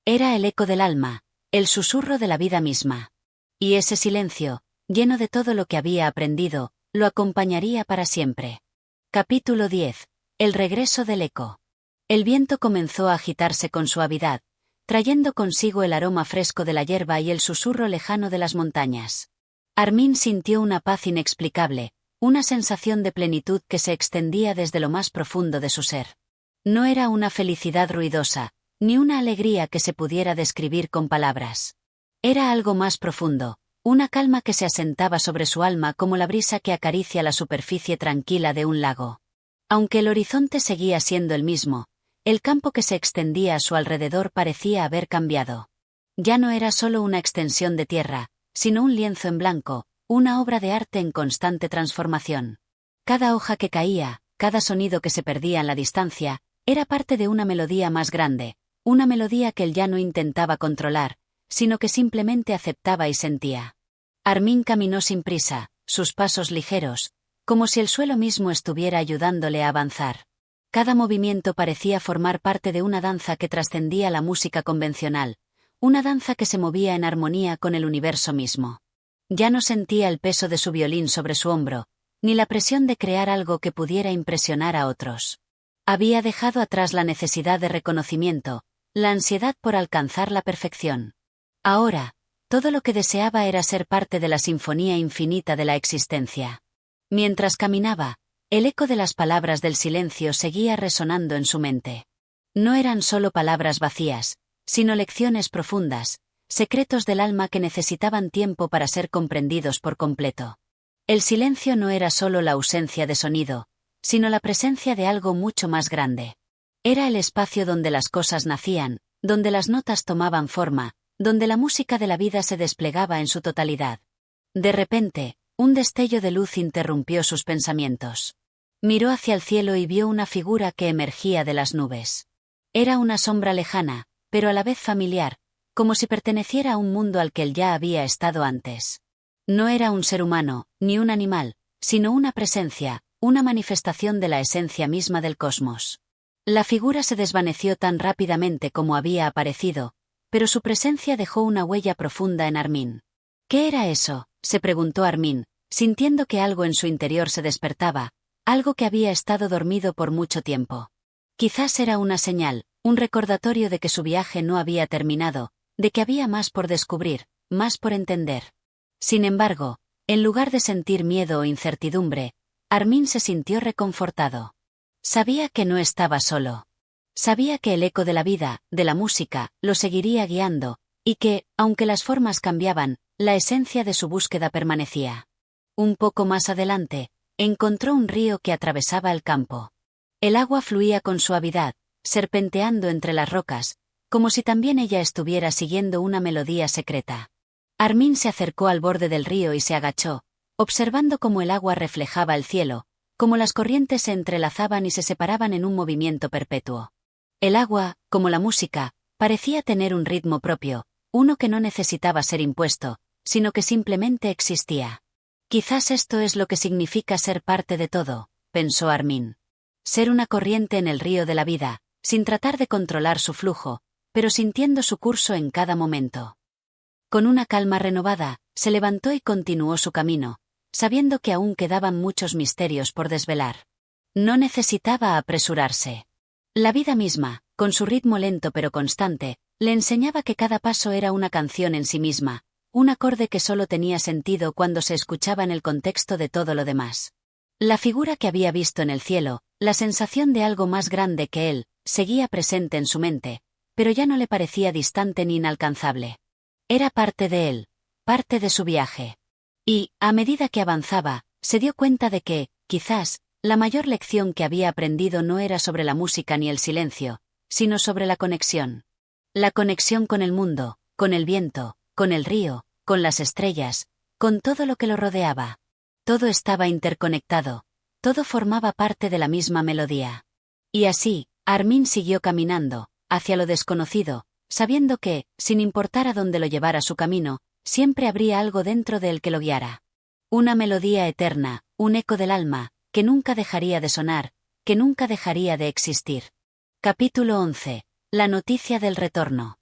Era el eco del alma, el susurro de la vida misma. Y ese silencio, lleno de todo lo que había aprendido, lo acompañaría para siempre. Capítulo 10. El regreso del eco. El viento comenzó a agitarse con suavidad, trayendo consigo el aroma fresco de la hierba y el susurro lejano de las montañas. Armin sintió una paz inexplicable, una sensación de plenitud que se extendía desde lo más profundo de su ser. No era una felicidad ruidosa, ni una alegría que se pudiera describir con palabras. Era algo más profundo, una calma que se asentaba sobre su alma como la brisa que acaricia la superficie tranquila de un lago. Aunque el horizonte seguía siendo el mismo, el campo que se extendía a su alrededor parecía haber cambiado. Ya no era solo una extensión de tierra, sino un lienzo en blanco, una obra de arte en constante transformación. Cada hoja que caía, cada sonido que se perdía en la distancia, era parte de una melodía más grande, una melodía que él ya no intentaba controlar, sino que simplemente aceptaba y sentía. Armin caminó sin prisa, sus pasos ligeros, como si el suelo mismo estuviera ayudándole a avanzar. Cada movimiento parecía formar parte de una danza que trascendía la música convencional, una danza que se movía en armonía con el universo mismo. Ya no sentía el peso de su violín sobre su hombro, ni la presión de crear algo que pudiera impresionar a otros. Había dejado atrás la necesidad de reconocimiento, la ansiedad por alcanzar la perfección. Ahora, todo lo que deseaba era ser parte de la sinfonía infinita de la existencia. Mientras caminaba, el eco de las palabras del silencio seguía resonando en su mente. No eran solo palabras vacías, sino lecciones profundas, secretos del alma que necesitaban tiempo para ser comprendidos por completo. El silencio no era solo la ausencia de sonido, sino la presencia de algo mucho más grande. Era el espacio donde las cosas nacían, donde las notas tomaban forma, donde la música de la vida se desplegaba en su totalidad. De repente, un destello de luz interrumpió sus pensamientos. Miró hacia el cielo y vio una figura que emergía de las nubes. Era una sombra lejana, pero a la vez familiar, como si perteneciera a un mundo al que él ya había estado antes. No era un ser humano, ni un animal, sino una presencia, una manifestación de la esencia misma del cosmos. La figura se desvaneció tan rápidamente como había aparecido, pero su presencia dejó una huella profunda en Armin. ¿Qué era eso?, se preguntó Armin, sintiendo que algo en su interior se despertaba, algo que había estado dormido por mucho tiempo. Quizás era una señal, un recordatorio de que su viaje no había terminado, de que había más por descubrir, más por entender. Sin embargo, en lugar de sentir miedo o incertidumbre, Armin se sintió reconfortado. Sabía que no estaba solo. Sabía que el eco de la vida, de la música, lo seguiría guiando, y que, aunque las formas cambiaban, la esencia de su búsqueda permanecía. Un poco más adelante, encontró un río que atravesaba el campo. El agua fluía con suavidad, serpenteando entre las rocas, como si también ella estuviera siguiendo una melodía secreta. Armin se acercó al borde del río y se agachó, observando cómo el agua reflejaba el cielo, cómo las corrientes se entrelazaban y se separaban en un movimiento perpetuo. El agua, como la música, parecía tener un ritmo propio, uno que no necesitaba ser impuesto, sino que simplemente existía. Quizás esto es lo que significa ser parte de todo, pensó Armin. Ser una corriente en el río de la vida, sin tratar de controlar su flujo, pero sintiendo su curso en cada momento. Con una calma renovada, se levantó y continuó su camino, sabiendo que aún quedaban muchos misterios por desvelar. No necesitaba apresurarse. La vida misma, con su ritmo lento pero constante, le enseñaba que cada paso era una canción en sí misma, un acorde que solo tenía sentido cuando se escuchaba en el contexto de todo lo demás. La figura que había visto en el cielo, la sensación de algo más grande que él, seguía presente en su mente, pero ya no le parecía distante ni inalcanzable. Era parte de él, parte de su viaje. Y, a medida que avanzaba, se dio cuenta de que, quizás, la mayor lección que había aprendido no era sobre la música ni el silencio, sino sobre la conexión. La conexión con el mundo, con el viento, con el río, con las estrellas, con todo lo que lo rodeaba. Todo estaba interconectado, todo formaba parte de la misma melodía. Y así, Armin siguió caminando, hacia lo desconocido, sabiendo que, sin importar a dónde lo llevara su camino, siempre habría algo dentro de él que lo guiara. Una melodía eterna, un eco del alma, que nunca dejaría de sonar, que nunca dejaría de existir. Capítulo 11. La noticia del retorno.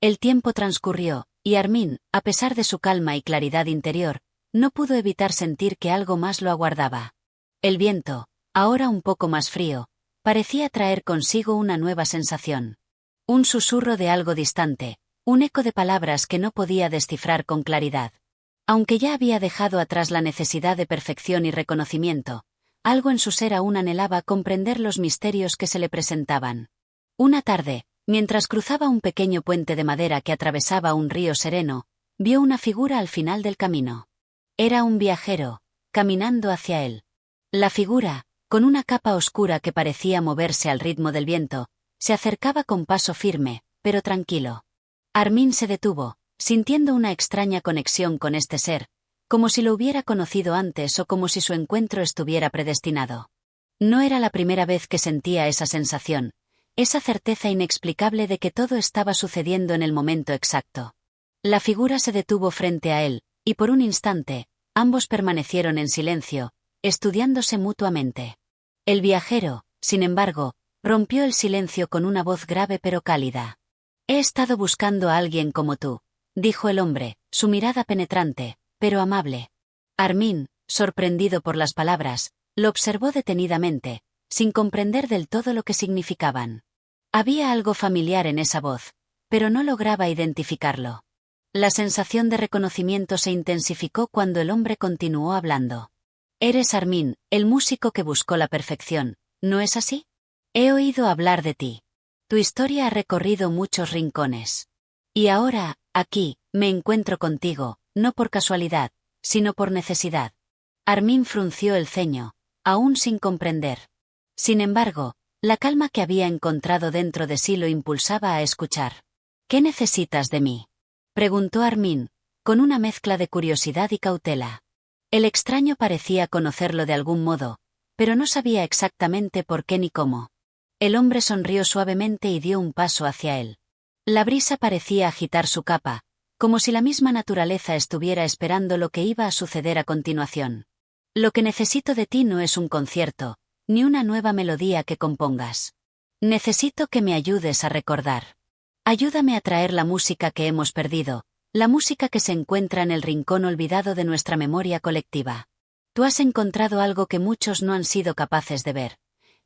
El tiempo transcurrió, y Armin, a pesar de su calma y claridad interior, no pudo evitar sentir que algo más lo aguardaba. El viento, ahora un poco más frío, parecía traer consigo una nueva sensación. Un susurro de algo distante, un eco de palabras que no podía descifrar con claridad. Aunque ya había dejado atrás la necesidad de perfección y reconocimiento, algo en su ser aún anhelaba comprender los misterios que se le presentaban. Una tarde, mientras cruzaba un pequeño puente de madera que atravesaba un río sereno, vio una figura al final del camino. Era un viajero, caminando hacia él. La figura, con una capa oscura que parecía moverse al ritmo del viento, se acercaba con paso firme, pero tranquilo. Armin se detuvo, sintiendo una extraña conexión con este ser, como si lo hubiera conocido antes o como si su encuentro estuviera predestinado. No era la primera vez que sentía esa sensación, esa certeza inexplicable de que todo estaba sucediendo en el momento exacto. La figura se detuvo frente a él, y por un instante, ambos permanecieron en silencio, estudiándose mutuamente. El viajero, sin embargo, rompió el silencio con una voz grave pero cálida. «He estado buscando a alguien como tú», dijo el hombre, su mirada penetrante, pero amable. Armin, sorprendido por las palabras, lo observó detenidamente, sin comprender del todo lo que significaban. Había algo familiar en esa voz, pero no lograba identificarlo. La sensación de reconocimiento se intensificó cuando el hombre continuó hablando. «Eres Armin, el músico que buscó la perfección, ¿no es así? He oído hablar de ti. Tu historia ha recorrido muchos rincones. Y ahora, aquí, me encuentro contigo, no por casualidad, sino por necesidad». Armin frunció el ceño, aún sin comprender. Sin embargo, la calma que había encontrado dentro de sí lo impulsaba a escuchar. «¿Qué necesitas de mí?», preguntó Armin, con una mezcla de curiosidad y cautela. El extraño parecía conocerlo de algún modo, pero no sabía exactamente por qué ni cómo. El hombre sonrió suavemente y dio un paso hacia él. La brisa parecía agitar su capa, como si la misma naturaleza estuviera esperando lo que iba a suceder a continuación. «Lo que necesito de ti no es un concierto, ni una nueva melodía que compongas. Necesito que me ayudes a recordar. Ayúdame a traer la música que hemos perdido, la música que se encuentra en el rincón olvidado de nuestra memoria colectiva. Tú has encontrado algo que muchos no han sido capaces de ver: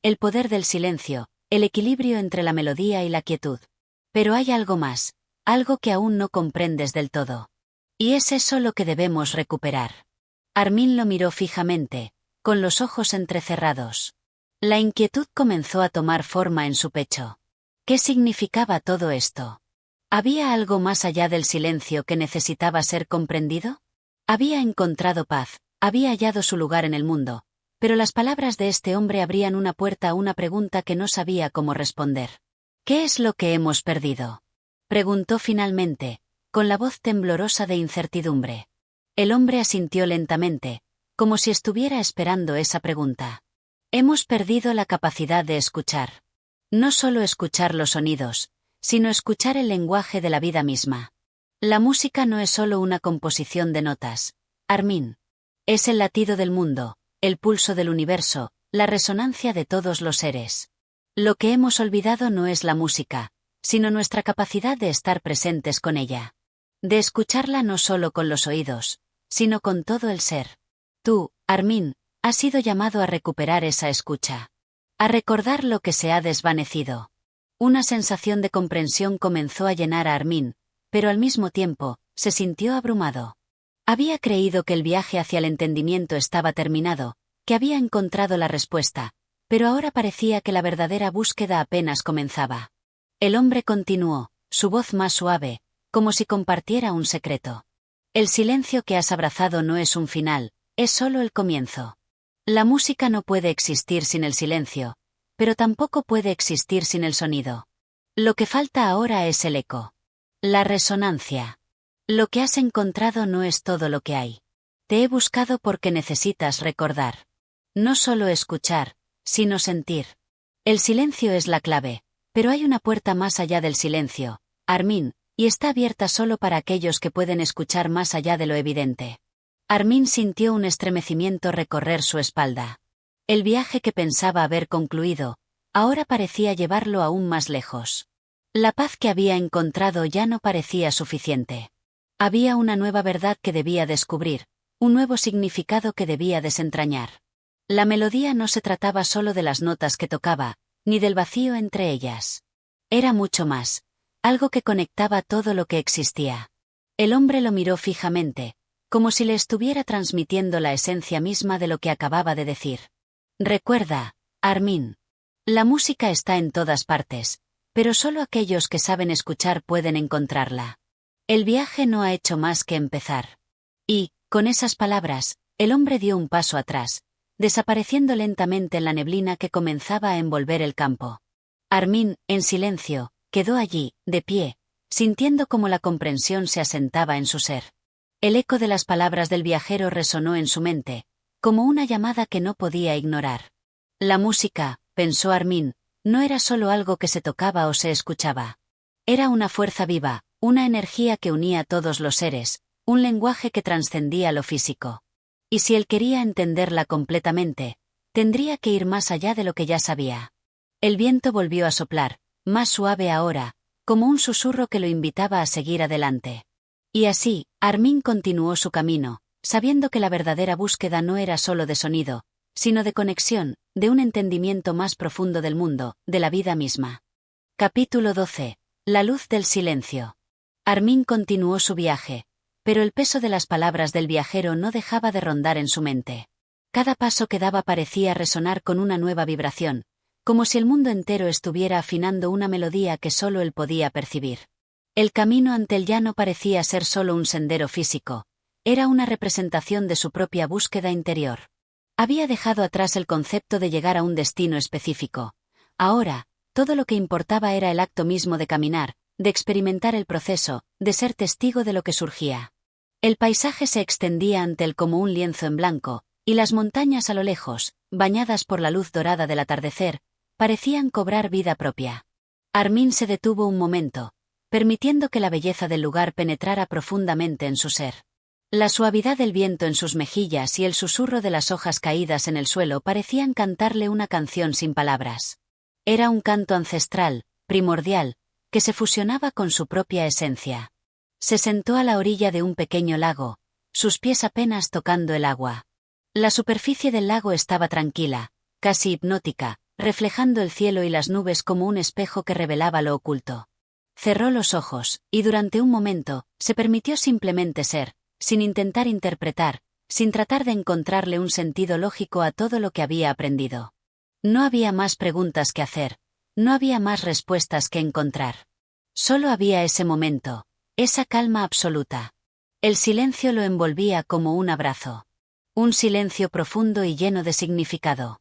el poder del silencio, el equilibrio entre la melodía y la quietud. Pero hay algo más, algo que aún no comprendes del todo. Y es eso lo que debemos recuperar». Armin lo miró fijamente, con los ojos entrecerrados. La inquietud comenzó a tomar forma en su pecho. ¿Qué significaba todo esto? ¿Había algo más allá del silencio que necesitaba ser comprendido? Había encontrado paz, había hallado su lugar en el mundo, pero las palabras de este hombre abrían una puerta a una pregunta que no sabía cómo responder. «¿Qué es lo que hemos perdido?», preguntó finalmente, con la voz temblorosa de incertidumbre. El hombre asintió lentamente, como si estuviera esperando esa pregunta. «Hemos perdido la capacidad de escuchar. No solo escuchar los sonidos, sino escuchar el lenguaje de la vida misma. La música no es solo una composición de notas, Armin. Es el latido del mundo, el pulso del universo, la resonancia de todos los seres. Lo que hemos olvidado no es la música, sino nuestra capacidad de estar presentes con ella. De escucharla no solo con los oídos, sino con todo el ser. Tú, Armin, has sido llamado a recuperar esa escucha. A recordar lo que se ha desvanecido». Una sensación de comprensión comenzó a llenar a Armin, pero al mismo tiempo, se sintió abrumado. Había creído que el viaje hacia el entendimiento estaba terminado, que había encontrado la respuesta, pero ahora parecía que la verdadera búsqueda apenas comenzaba. El hombre continuó, su voz más suave, como si compartiera un secreto. «El silencio que has abrazado no es un final, es solo el comienzo. La música no puede existir sin el silencio, pero tampoco puede existir sin el sonido. Lo que falta ahora es el eco. La resonancia. Lo que has encontrado no es todo lo que hay. Te he buscado porque necesitas recordar. No solo escuchar, sino sentir. El silencio es la clave, pero hay una puerta más allá del silencio, Armin, y está abierta solo para aquellos que pueden escuchar más allá de lo evidente». Armin sintió un estremecimiento recorrer su espalda. El viaje que pensaba haber concluido, ahora parecía llevarlo aún más lejos. La paz que había encontrado ya no parecía suficiente. Había una nueva verdad que debía descubrir, un nuevo significado que debía desentrañar. La melodía no se trataba solo de las notas que tocaba, ni del vacío entre ellas. Era mucho más, algo que conectaba todo lo que existía. El hombre lo miró fijamente, como si le estuviera transmitiendo la esencia misma de lo que acababa de decir. Recuerda, Armin. La música está en todas partes, pero solo aquellos que saben escuchar pueden encontrarla. El viaje no ha hecho más que empezar. Y, con esas palabras, el hombre dio un paso atrás, desapareciendo lentamente en la neblina que comenzaba a envolver el campo. Armin, en silencio, quedó allí, de pie, sintiendo cómo la comprensión se asentaba en su ser. El eco de las palabras del viajero resonó en su mente, como una llamada que no podía ignorar. La música, pensó Armin, no era solo algo que se tocaba o se escuchaba. Era una fuerza viva, una energía que unía a todos los seres, un lenguaje que trascendía lo físico. Y si él quería entenderla completamente, tendría que ir más allá de lo que ya sabía. El viento volvió a soplar, más suave ahora, como un susurro que lo invitaba a seguir adelante. Y así, Armin continuó su camino, sabiendo que la verdadera búsqueda no era solo de sonido, sino de conexión, de un entendimiento más profundo del mundo, de la vida misma. Capítulo 12. La luz del silencio. Armin continuó su viaje, pero el peso de las palabras del viajero no dejaba de rondar en su mente. Cada paso que daba parecía resonar con una nueva vibración, como si el mundo entero estuviera afinando una melodía que solo él podía percibir. El camino ante el llano parecía ser solo un sendero físico, era una representación de su propia búsqueda interior. Había dejado atrás el concepto de llegar a un destino específico. Ahora, todo lo que importaba era el acto mismo de caminar, de experimentar el proceso, de ser testigo de lo que surgía. El paisaje se extendía ante él como un lienzo en blanco, y las montañas a lo lejos, bañadas por la luz dorada del atardecer, parecían cobrar vida propia. Armin se detuvo un momento, permitiendo que la belleza del lugar penetrara profundamente en su ser. La suavidad del viento en sus mejillas y el susurro de las hojas caídas en el suelo parecían cantarle una canción sin palabras. Era un canto ancestral, primordial, que se fusionaba con su propia esencia. Se sentó a la orilla de un pequeño lago, sus pies apenas tocando el agua. La superficie del lago estaba tranquila, casi hipnótica, reflejando el cielo y las nubes como un espejo que revelaba lo oculto. Cerró los ojos, y durante un momento, se permitió simplemente ser, sin intentar interpretar, sin tratar de encontrarle un sentido lógico a todo lo que había aprendido. No había más preguntas que hacer, no había más respuestas que encontrar. Solo había ese momento, esa calma absoluta. El silencio lo envolvía como un abrazo. Un silencio profundo y lleno de significado.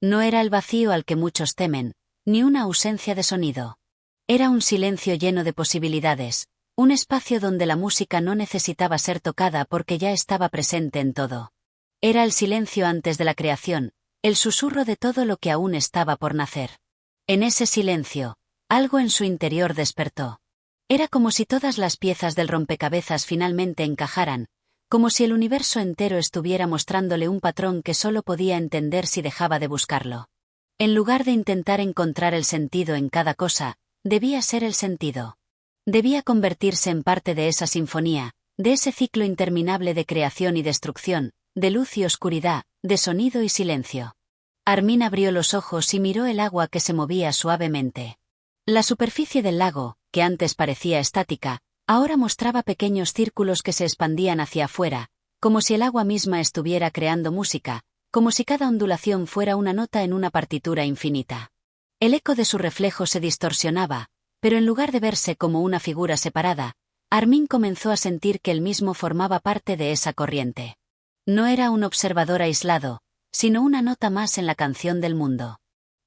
No era el vacío al que muchos temen, ni una ausencia de sonido. Era un silencio lleno de posibilidades, un espacio donde la música no necesitaba ser tocada porque ya estaba presente en todo. Era el silencio antes de la creación, el susurro de todo lo que aún estaba por nacer. En ese silencio, algo en su interior despertó. Era como si todas las piezas del rompecabezas finalmente encajaran, como si el universo entero estuviera mostrándole un patrón que solo podía entender si dejaba de buscarlo. En lugar de intentar encontrar el sentido en cada cosa, debía ser el sentido. Debía convertirse en parte de esa sinfonía, de ese ciclo interminable de creación y destrucción, de luz y oscuridad, de sonido y silencio. Armin abrió los ojos y miró el agua que se movía suavemente. La superficie del lago, que antes parecía estática, ahora mostraba pequeños círculos que se expandían hacia afuera, como si el agua misma estuviera creando música, como si cada ondulación fuera una nota en una partitura infinita. El eco de su reflejo se distorsionaba, pero en lugar de verse como una figura separada, Armin comenzó a sentir que él mismo formaba parte de esa corriente. No era un observador aislado, sino una nota más en la canción del mundo.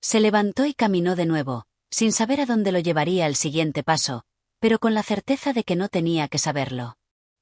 Se levantó y caminó de nuevo, sin saber a dónde lo llevaría el siguiente paso, pero con la certeza de que no tenía que saberlo.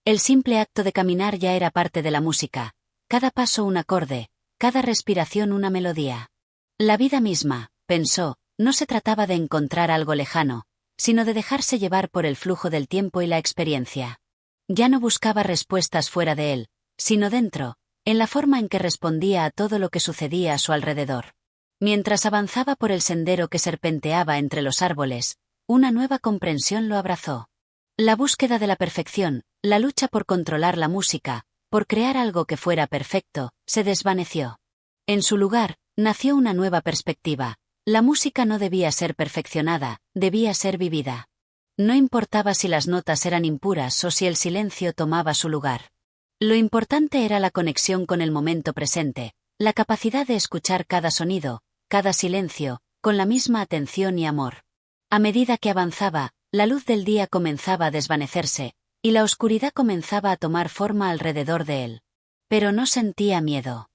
El simple acto de caminar ya era parte de la música, cada paso un acorde, cada respiración una melodía. La vida misma, pensó, no se trataba de encontrar algo lejano, sino de dejarse llevar por el flujo del tiempo y la experiencia. Ya no buscaba respuestas fuera de él, sino dentro, en la forma en que respondía a todo lo que sucedía a su alrededor. Mientras avanzaba por el sendero que serpenteaba entre los árboles, una nueva comprensión lo abrazó. La búsqueda de la perfección, la lucha por controlar la música, por crear algo que fuera perfecto, se desvaneció. En su lugar, nació una nueva perspectiva. La música no debía ser perfeccionada, debía ser vivida. No importaba si las notas eran impuras o si el silencio tomaba su lugar. Lo importante era la conexión con el momento presente, la capacidad de escuchar cada sonido, cada silencio, con la misma atención y amor. A medida que avanzaba, la luz del día comenzaba a desvanecerse, y la oscuridad comenzaba a tomar forma alrededor de él. Pero no sentía miedo.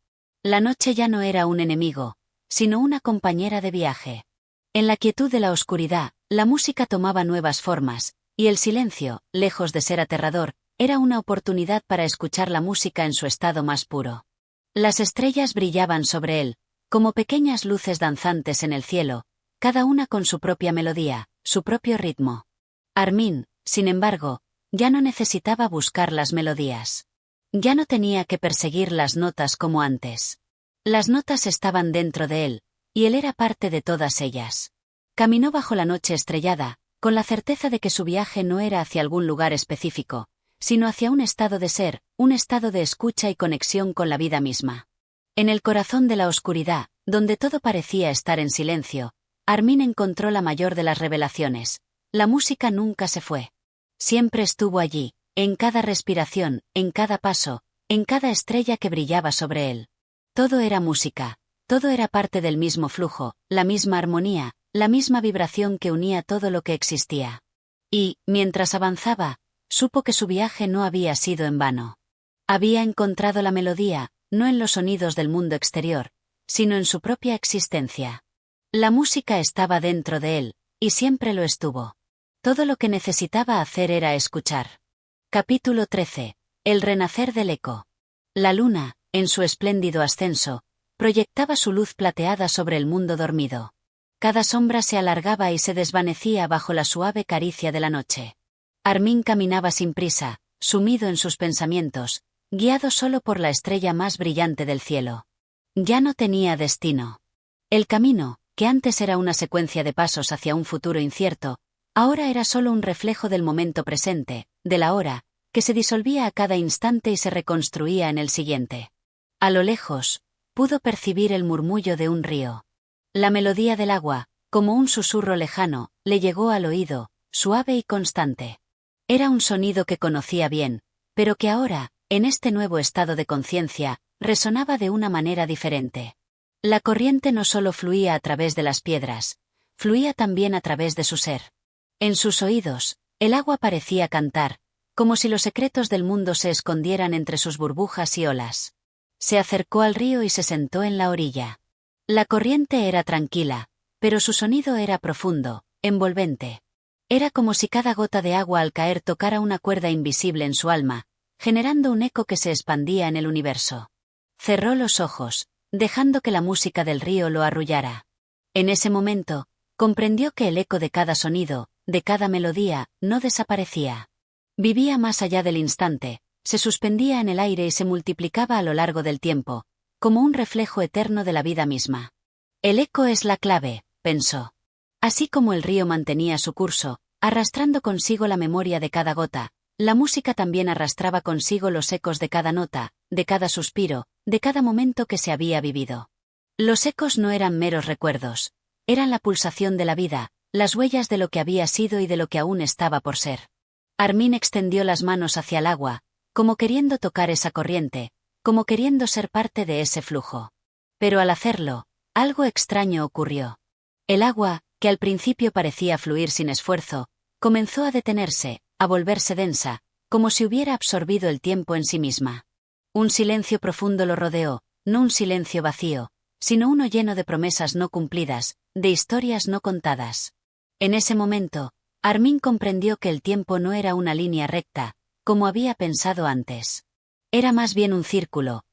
La noche ya no era un enemigo, sino una compañera de viaje. En la quietud de la oscuridad, la música tomaba nuevas formas, y el silencio, lejos de ser aterrador, era una oportunidad para escuchar la música en su estado más puro. Las estrellas brillaban sobre él, como pequeñas luces danzantes en el cielo, cada una con su propia melodía, su propio ritmo. Armin, sin embargo, ya no necesitaba buscar las melodías. Ya no tenía que perseguir las notas como antes. Las notas estaban dentro de él, y él era parte de todas ellas. Caminó bajo la noche estrellada, con la certeza de que su viaje no era hacia algún lugar específico, sino hacia un estado de ser, un estado de escucha y conexión con la vida misma. En el corazón de la oscuridad, donde todo parecía estar en silencio, Armin encontró la mayor de las revelaciones. La música nunca se fue. Siempre estuvo allí, en cada respiración, en cada paso, en cada estrella que brillaba sobre él. Todo era música, todo era parte del mismo flujo, la misma armonía, la misma vibración que unía todo lo que existía. Y, mientras avanzaba, supo que su viaje no había sido en vano. Había encontrado la melodía, no en los sonidos del mundo exterior, sino en su propia existencia. La música estaba dentro de él, y siempre lo estuvo. Todo lo que necesitaba hacer era escuchar. Capítulo 13. El renacer del eco. La luna, en su espléndido ascenso, proyectaba su luz plateada sobre el mundo dormido. Cada sombra se alargaba y se desvanecía bajo la suave caricia de la noche. Armin caminaba sin prisa, sumido en sus pensamientos, guiado solo por la estrella más brillante del cielo. Ya no tenía destino. El camino, que antes era una secuencia de pasos hacia un futuro incierto, ahora era solo un reflejo del momento presente, de la hora, que se disolvía a cada instante y se reconstruía en el siguiente. A lo lejos, pudo percibir el murmullo de un río. La melodía del agua, como un susurro lejano, le llegó al oído, suave y constante. Era un sonido que conocía bien, pero que ahora, en este nuevo estado de conciencia, resonaba de una manera diferente. La corriente no solo fluía a través de las piedras, fluía también a través de su ser. En sus oídos, el agua parecía cantar, como si los secretos del mundo se escondieran entre sus burbujas y olas. Se acercó al río y se sentó en la orilla. La corriente era tranquila, pero su sonido era profundo, envolvente. Era como si cada gota de agua al caer tocara una cuerda invisible en su alma, generando un eco que se expandía en el universo. Cerró los ojos, dejando que la música del río lo arrullara. En ese momento, comprendió que el eco de cada sonido, de cada melodía, no desaparecía. Vivía más allá del instante, se suspendía en el aire y se multiplicaba a lo largo del tiempo, como un reflejo eterno de la vida misma. El eco es la clave, pensó. Así como el río mantenía su curso, arrastrando consigo la memoria de cada gota, la música también arrastraba consigo los ecos de cada nota, de cada suspiro, de cada momento que se había vivido. Los ecos no eran meros recuerdos, eran la pulsación de la vida, las huellas de lo que había sido y de lo que aún estaba por ser. Armin extendió las manos hacia el agua, como queriendo tocar esa corriente, como queriendo ser parte de ese flujo. Pero al hacerlo, algo extraño ocurrió. El agua, que al principio parecía fluir sin esfuerzo, comenzó a detenerse, a volverse densa, como si hubiera absorbido el tiempo en sí misma. Un silencio profundo lo rodeó, no un silencio vacío, sino uno lleno de promesas no cumplidas, de historias no contadas. En ese momento, Armin comprendió que el tiempo no era una línea recta, como había pensado antes. Era más bien un círculo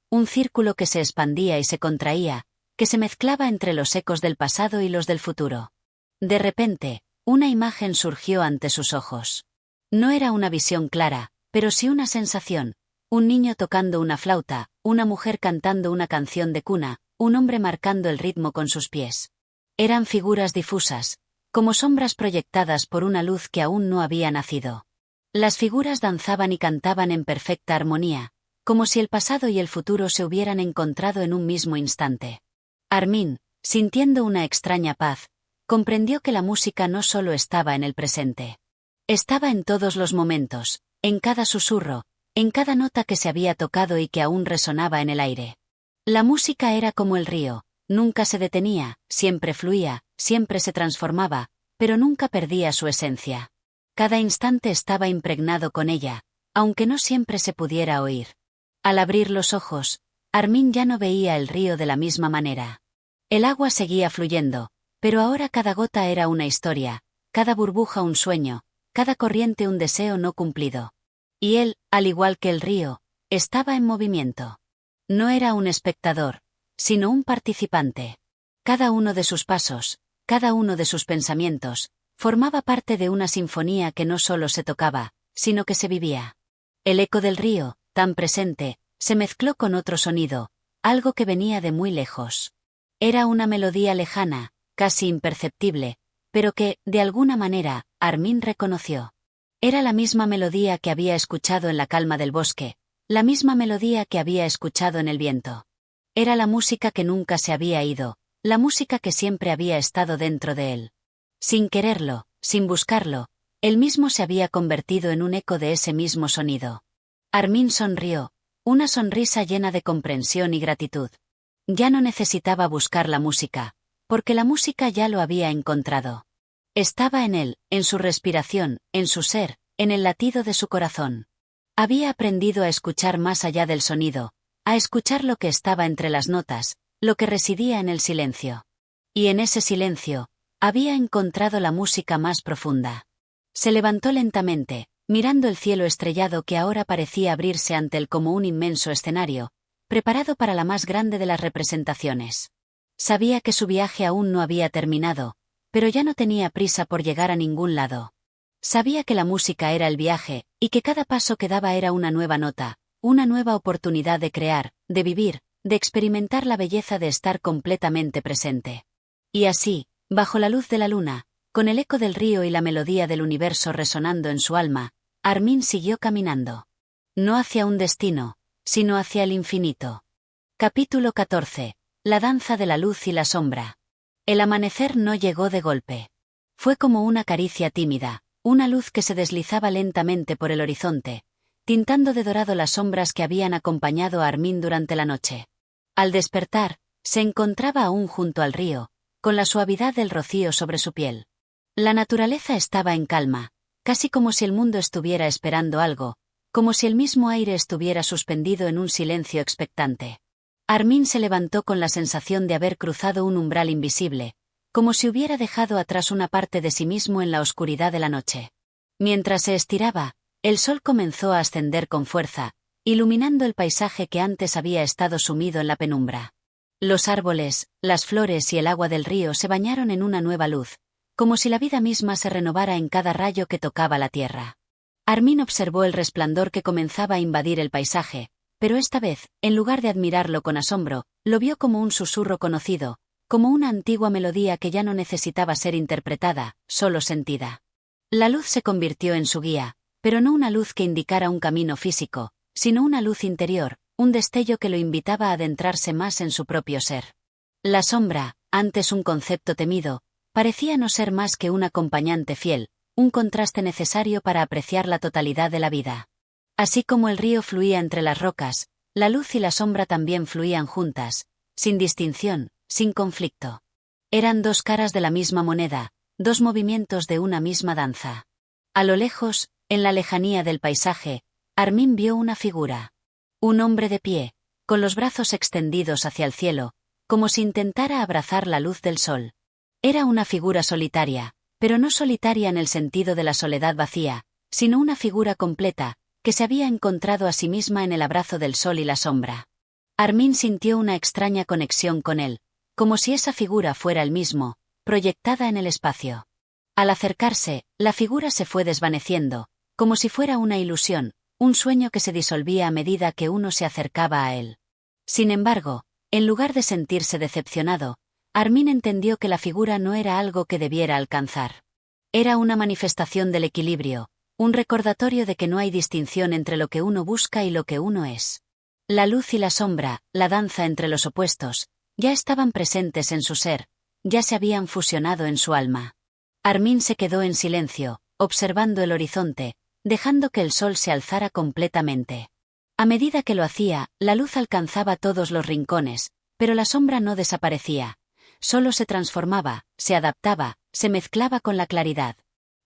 que se expandía y se contraía, que se mezclaba entre los ecos del pasado y los del futuro. De repente, una imagen surgió ante sus ojos. No era una visión clara, pero sí una sensación. Un niño tocando una flauta, una mujer cantando una canción de cuna, un hombre marcando el ritmo con sus pies. Eran figuras difusas, como sombras proyectadas por una luz que aún no había nacido. Las figuras danzaban y cantaban en perfecta armonía, como si el pasado y el futuro se hubieran encontrado en un mismo instante. Armin, sintiendo una extraña paz, comprendió que la música no solo estaba en el presente. Estaba en todos los momentos, en cada susurro, en cada nota que se había tocado y que aún resonaba en el aire. La música era como el río, nunca se detenía, siempre fluía, siempre se transformaba, pero nunca perdía su esencia. Cada instante estaba impregnado con ella, aunque no siempre se pudiera oír. Al abrir los ojos, Armin ya no veía el río de la misma manera. El agua seguía fluyendo, pero ahora cada gota era una historia, cada burbuja un sueño, cada corriente un deseo no cumplido. Y él, al igual que el río, estaba en movimiento. No era un espectador, sino un participante. Cada uno de sus pasos, cada uno de sus pensamientos, formaba parte de una sinfonía que no solo se tocaba, sino que se vivía. El eco del río, tan presente, se mezcló con otro sonido, algo que venía de muy lejos. Era una melodía lejana, casi imperceptible, pero que, de alguna manera, Armin reconoció. Era la misma melodía que había escuchado en la calma del bosque, la misma melodía que había escuchado en el viento. Era la música que nunca se había ido, la música que siempre había estado dentro de él. Sin quererlo, sin buscarlo, él mismo se había convertido en un eco de ese mismo sonido. Armin sonrió, una sonrisa llena de comprensión y gratitud. Ya no necesitaba buscar la música, porque la música ya lo había encontrado. Estaba en él, en su respiración, en su ser, en el latido de su corazón. Había aprendido a escuchar más allá del sonido, a escuchar lo que estaba entre las notas, lo que residía en el silencio. Y en ese silencio, había encontrado la música más profunda. Se levantó lentamente, mirando el cielo estrellado que ahora parecía abrirse ante él como un inmenso escenario, preparado para la más grande de las representaciones. Sabía que su viaje aún no había terminado, pero ya no tenía prisa por llegar a ningún lado. Sabía que la música era el viaje, y que cada paso que daba era una nueva nota, una nueva oportunidad de crear, de vivir, de experimentar la belleza de estar completamente presente. Y así, bajo la luz de la luna, con el eco del río y la melodía del universo resonando en su alma, Armin siguió caminando. No hacia un destino, sino hacia el infinito. Capítulo 14. La danza de la luz y la sombra. El amanecer no llegó de golpe. Fue como una caricia tímida, una luz que se deslizaba lentamente por el horizonte, tintando de dorado las sombras que habían acompañado a Armin durante la noche. Al despertar, se encontraba aún junto al río, con la suavidad del rocío sobre su piel. La naturaleza estaba en calma, casi como si el mundo estuviera esperando algo, como si el mismo aire estuviera suspendido en un silencio expectante. Armin se levantó con la sensación de haber cruzado un umbral invisible, como si hubiera dejado atrás una parte de sí mismo en la oscuridad de la noche. Mientras se estiraba, el sol comenzó a ascender con fuerza, iluminando el paisaje que antes había estado sumido en la penumbra. Los árboles, las flores y el agua del río se bañaron en una nueva luz, como si la vida misma se renovara en cada rayo que tocaba la tierra. Armin observó el resplandor que comenzaba a invadir el paisaje, pero esta vez, en lugar de admirarlo con asombro, lo vio como un susurro conocido, como una antigua melodía que ya no necesitaba ser interpretada, solo sentida. La luz se convirtió en su guía, pero no una luz que indicara un camino físico, sino una luz interior, un destello que lo invitaba a adentrarse más en su propio ser. La sombra, antes un concepto temido, parecía no ser más que un acompañante fiel, un contraste necesario para apreciar la totalidad de la vida. Así como el río fluía entre las rocas, la luz y la sombra también fluían juntas, sin distinción, sin conflicto. Eran dos caras de la misma moneda, dos movimientos de una misma danza. A lo lejos, en la lejanía del paisaje, Armin vio una figura. Un hombre de pie, con los brazos extendidos hacia el cielo, como si intentara abrazar la luz del sol. Era una figura solitaria, pero no solitaria en el sentido de la soledad vacía, sino una figura completa, que se había encontrado a sí misma en el abrazo del sol y la sombra. Armin sintió una extraña conexión con él, como si esa figura fuera él mismo, proyectada en el espacio. Al acercarse, la figura se fue desvaneciendo, como si fuera una ilusión, un sueño que se disolvía a medida que uno se acercaba a él. Sin embargo, en lugar de sentirse decepcionado, Armin entendió que la figura no era algo que debiera alcanzar. Era una manifestación del equilibrio, un recordatorio de que no hay distinción entre lo que uno busca y lo que uno es. La luz y la sombra, la danza entre los opuestos, ya estaban presentes en su ser, ya se habían fusionado en su alma. Armin se quedó en silencio, observando el horizonte, dejando que el sol se alzara completamente. A medida que lo hacía, la luz alcanzaba todos los rincones, pero la sombra no desaparecía. Solo se transformaba, se adaptaba, se mezclaba con la claridad.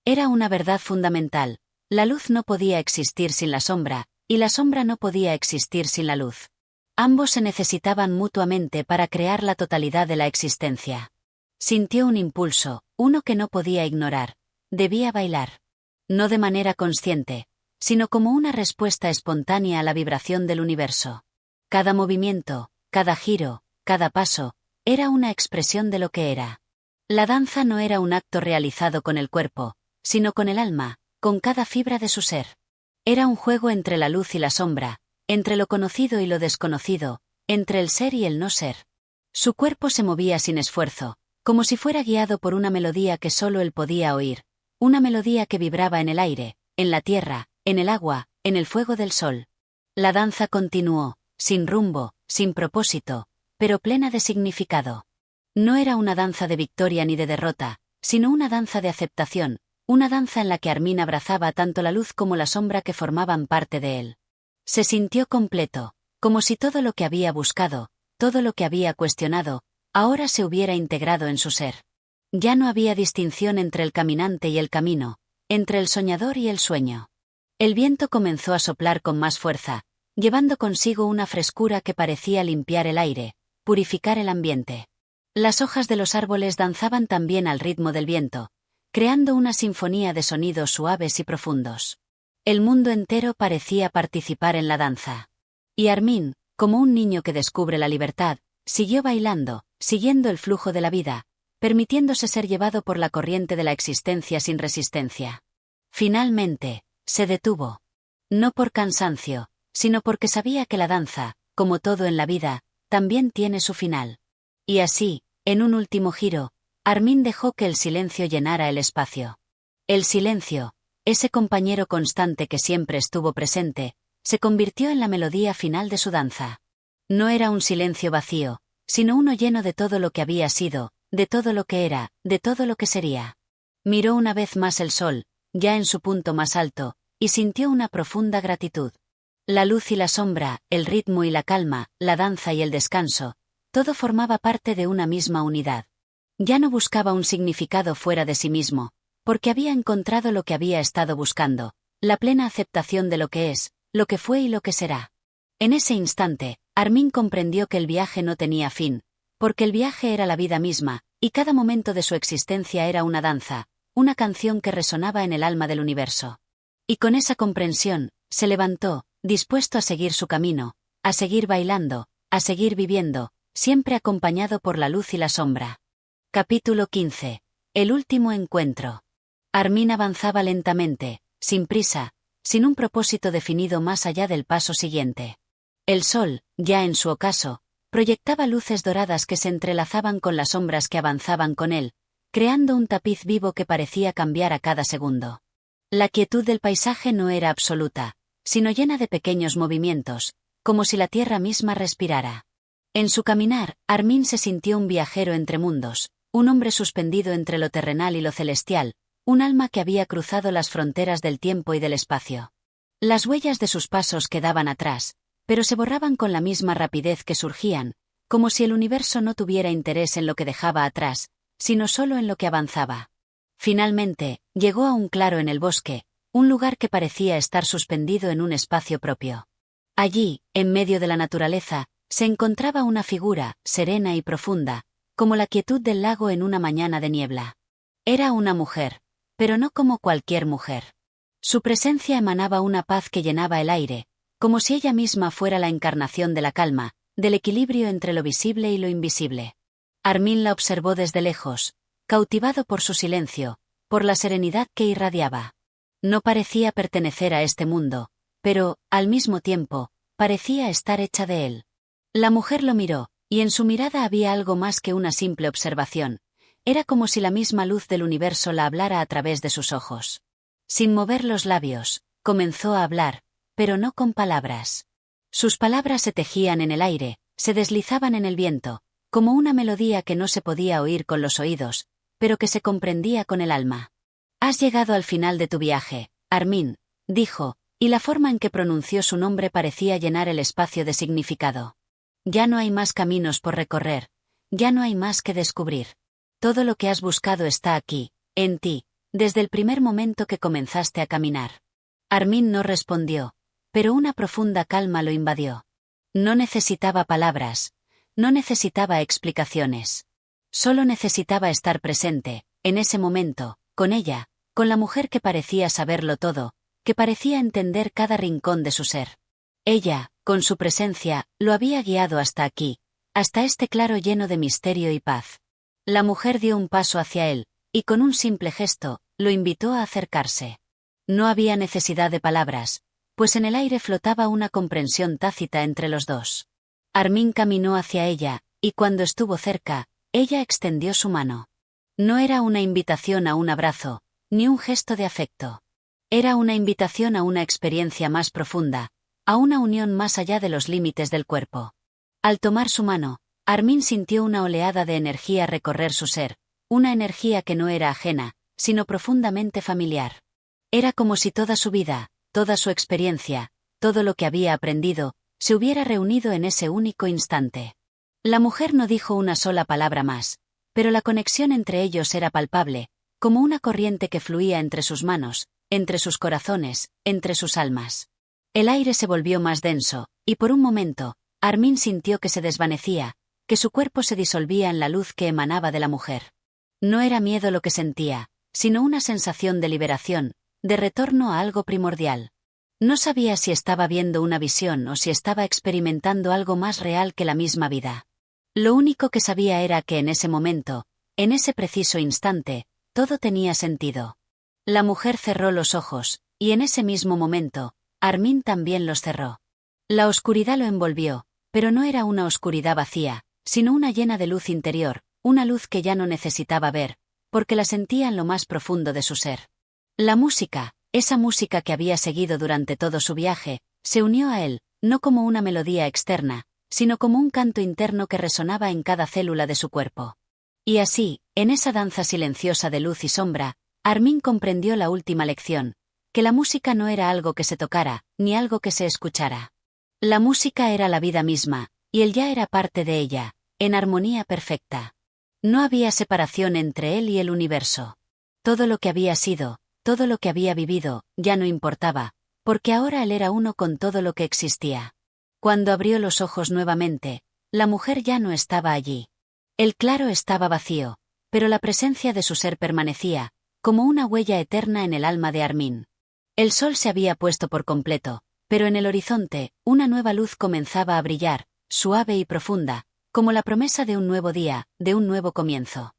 Era una verdad fundamental: la luz no podía existir sin la sombra, y la sombra no podía existir sin la luz. Ambos se necesitaban mutuamente para crear la totalidad de la existencia. Sintió un impulso, uno que no podía ignorar. Debía bailar. No de manera consciente, sino como una respuesta espontánea a la vibración del universo. Cada movimiento, cada giro, cada paso, era una expresión de lo que era. La danza no era un acto realizado con el cuerpo, sino con el alma, con cada fibra de su ser. Era un juego entre la luz y la sombra, entre lo conocido y lo desconocido, entre el ser y el no ser. Su cuerpo se movía sin esfuerzo, como si fuera guiado por una melodía que solo él podía oír, una melodía que vibraba en el aire, en la tierra, en el agua, en el fuego del sol. La danza continuó, sin rumbo, sin propósito, pero plena de significado. No era una danza de victoria ni de derrota, sino una danza de aceptación, una danza en la que Armin abrazaba tanto la luz como la sombra que formaban parte de él. Se sintió completo, como si todo lo que había buscado, todo lo que había cuestionado, ahora se hubiera integrado en su ser. Ya no había distinción entre el caminante y el camino, entre el soñador y el sueño. El viento comenzó a soplar con más fuerza, llevando consigo una frescura que parecía limpiar el aire, purificar el ambiente. Las hojas de los árboles danzaban también al ritmo del viento, creando una sinfonía de sonidos suaves y profundos. El mundo entero parecía participar en la danza. Y Armin, como un niño que descubre la libertad, siguió bailando, siguiendo el flujo de la vida, permitiéndose ser llevado por la corriente de la existencia sin resistencia. Finalmente, se detuvo. No por cansancio, sino porque sabía que la danza, como todo en la vida, también tiene su final. Y así, en un último giro, Armin dejó que el silencio llenara el espacio. El silencio, ese compañero constante que siempre estuvo presente, se convirtió en la melodía final de su danza. No era un silencio vacío, sino uno lleno de todo lo que había sido, de todo lo que era, de todo lo que sería. Miró una vez más el sol, ya en su punto más alto, y sintió una profunda gratitud. La luz y la sombra, el ritmo y la calma, la danza y el descanso, todo formaba parte de una misma unidad. Ya no buscaba un significado fuera de sí mismo, porque había encontrado lo que había estado buscando, la plena aceptación de lo que es, lo que fue y lo que será. En ese instante, Armin comprendió que el viaje no tenía fin, porque el viaje era la vida misma, y cada momento de su existencia era una danza, una canción que resonaba en el alma del universo. Y con esa comprensión, se levantó, dispuesto a seguir su camino, a seguir bailando, a seguir viviendo, siempre acompañado por la luz y la sombra. Capítulo 15. El último encuentro. Armin avanzaba lentamente, sin prisa, sin un propósito definido más allá del paso siguiente. El sol, ya en su ocaso, proyectaba luces doradas que se entrelazaban con las sombras que avanzaban con él, creando un tapiz vivo que parecía cambiar a cada segundo. La quietud del paisaje no era absoluta, sino llena de pequeños movimientos, como si la tierra misma respirara. En su caminar, Armin se sintió un viajero entre mundos, un hombre suspendido entre lo terrenal y lo celestial, un alma que había cruzado las fronteras del tiempo y del espacio. Las huellas de sus pasos quedaban atrás, pero se borraban con la misma rapidez que surgían, como si el universo no tuviera interés en lo que dejaba atrás, sino solo en lo que avanzaba. Finalmente, llegó a un claro en el bosque, un lugar que parecía estar suspendido en un espacio propio. Allí, en medio de la naturaleza, se encontraba una figura, serena y profunda, como la quietud del lago en una mañana de niebla. Era una mujer, pero no como cualquier mujer. Su presencia emanaba una paz que llenaba el aire, como si ella misma fuera la encarnación de la calma, del equilibrio entre lo visible y lo invisible. Armin la observó desde lejos, cautivado por su silencio, por la serenidad que irradiaba. No parecía pertenecer a este mundo, pero, al mismo tiempo, parecía estar hecha de él. La mujer lo miró, y en su mirada había algo más que una simple observación. Era como si la misma luz del universo la hablara a través de sus ojos. Sin mover los labios, comenzó a hablar, pero no con palabras. Sus palabras se tejían en el aire, se deslizaban en el viento, como una melodía que no se podía oír con los oídos, pero que se comprendía con el alma. «Has llegado al final de tu viaje, Armin», dijo, y la forma en que pronunció su nombre parecía llenar el espacio de significado. «Ya no hay más caminos por recorrer, ya no hay más que descubrir. Todo lo que has buscado está aquí, en ti, desde el primer momento que comenzaste a caminar». Armin no respondió, pero una profunda calma lo invadió. No necesitaba palabras, no necesitaba explicaciones. Solo necesitaba estar presente, en ese momento, con ella, con la mujer que parecía saberlo todo, que parecía entender cada rincón de su ser. Ella, con su presencia, lo había guiado hasta aquí, hasta este claro lleno de misterio y paz. La mujer dio un paso hacia él, y con un simple gesto, lo invitó a acercarse. No había necesidad de palabras, pues en el aire flotaba una comprensión tácita entre los dos. Armin caminó hacia ella, y cuando estuvo cerca, ella extendió su mano. No era una invitación a un abrazo, ni un gesto de afecto. Era una invitación a una experiencia más profunda, a una unión más allá de los límites del cuerpo. Al tomar su mano, Armin sintió una oleada de energía recorrer su ser, una energía que no era ajena, sino profundamente familiar. Era como si toda su vida, toda su experiencia, todo lo que había aprendido, se hubiera reunido en ese único instante. La mujer no dijo una sola palabra más, pero la conexión entre ellos era palpable, como una corriente que fluía entre sus manos, entre sus corazones, entre sus almas. El aire se volvió más denso, y por un momento, Armin sintió que se desvanecía, que su cuerpo se disolvía en la luz que emanaba de la mujer. No era miedo lo que sentía, sino una sensación de liberación, de retorno a algo primordial. No sabía si estaba viendo una visión o si estaba experimentando algo más real que la misma vida. Lo único que sabía era que en ese momento, en ese preciso instante, todo tenía sentido. La mujer cerró los ojos, y en ese mismo momento, Armin también los cerró. La oscuridad lo envolvió, pero no era una oscuridad vacía, sino una llena de luz interior, una luz que ya no necesitaba ver, porque la sentía en lo más profundo de su ser. La música, esa música que había seguido durante todo su viaje, se unió a él, no como una melodía externa, sino como un canto interno que resonaba en cada célula de su cuerpo. Y así, en esa danza silenciosa de luz y sombra, Armin comprendió la última lección, que la música no era algo que se tocara, ni algo que se escuchara. La música era la vida misma, y él ya era parte de ella, en armonía perfecta. No había separación entre él y el universo. Todo lo que había sido, todo lo que había vivido, ya no importaba, porque ahora él era uno con todo lo que existía. Cuando abrió los ojos nuevamente, la mujer ya no estaba allí. El claro estaba vacío, pero la presencia de su ser permanecía, como una huella eterna en el alma de Armin. El sol se había puesto por completo, pero en el horizonte, una nueva luz comenzaba a brillar, suave y profunda, como la promesa de un nuevo día, de un nuevo comienzo.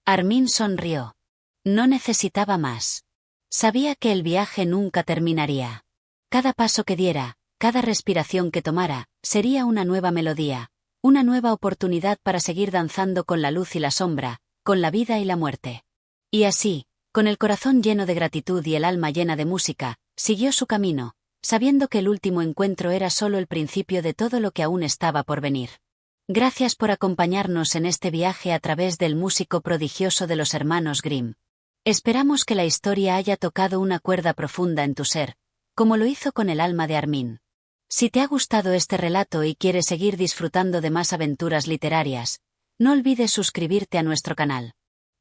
Armin sonrió. No necesitaba más. Sabía que el viaje nunca terminaría. Cada paso que diera, cada respiración que tomara, sería una nueva melodía, una nueva oportunidad para seguir danzando con la luz y la sombra, con la vida y la muerte. Y así, con el corazón lleno de gratitud y el alma llena de música, siguió su camino, sabiendo que el último encuentro era solo el principio de todo lo que aún estaba por venir. Gracias por acompañarnos en este viaje a través del músico prodigioso de los hermanos Grimm. Esperamos que la historia haya tocado una cuerda profunda en tu ser, como lo hizo con el alma de Armin. Si te ha gustado este relato y quieres seguir disfrutando de más aventuras literarias, no olvides suscribirte a nuestro canal.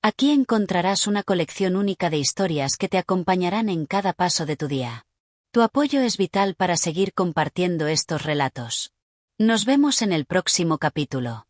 Aquí encontrarás una colección única de historias que te acompañarán en cada paso de tu día. Tu apoyo es vital para seguir compartiendo estos relatos. Nos vemos en el próximo capítulo.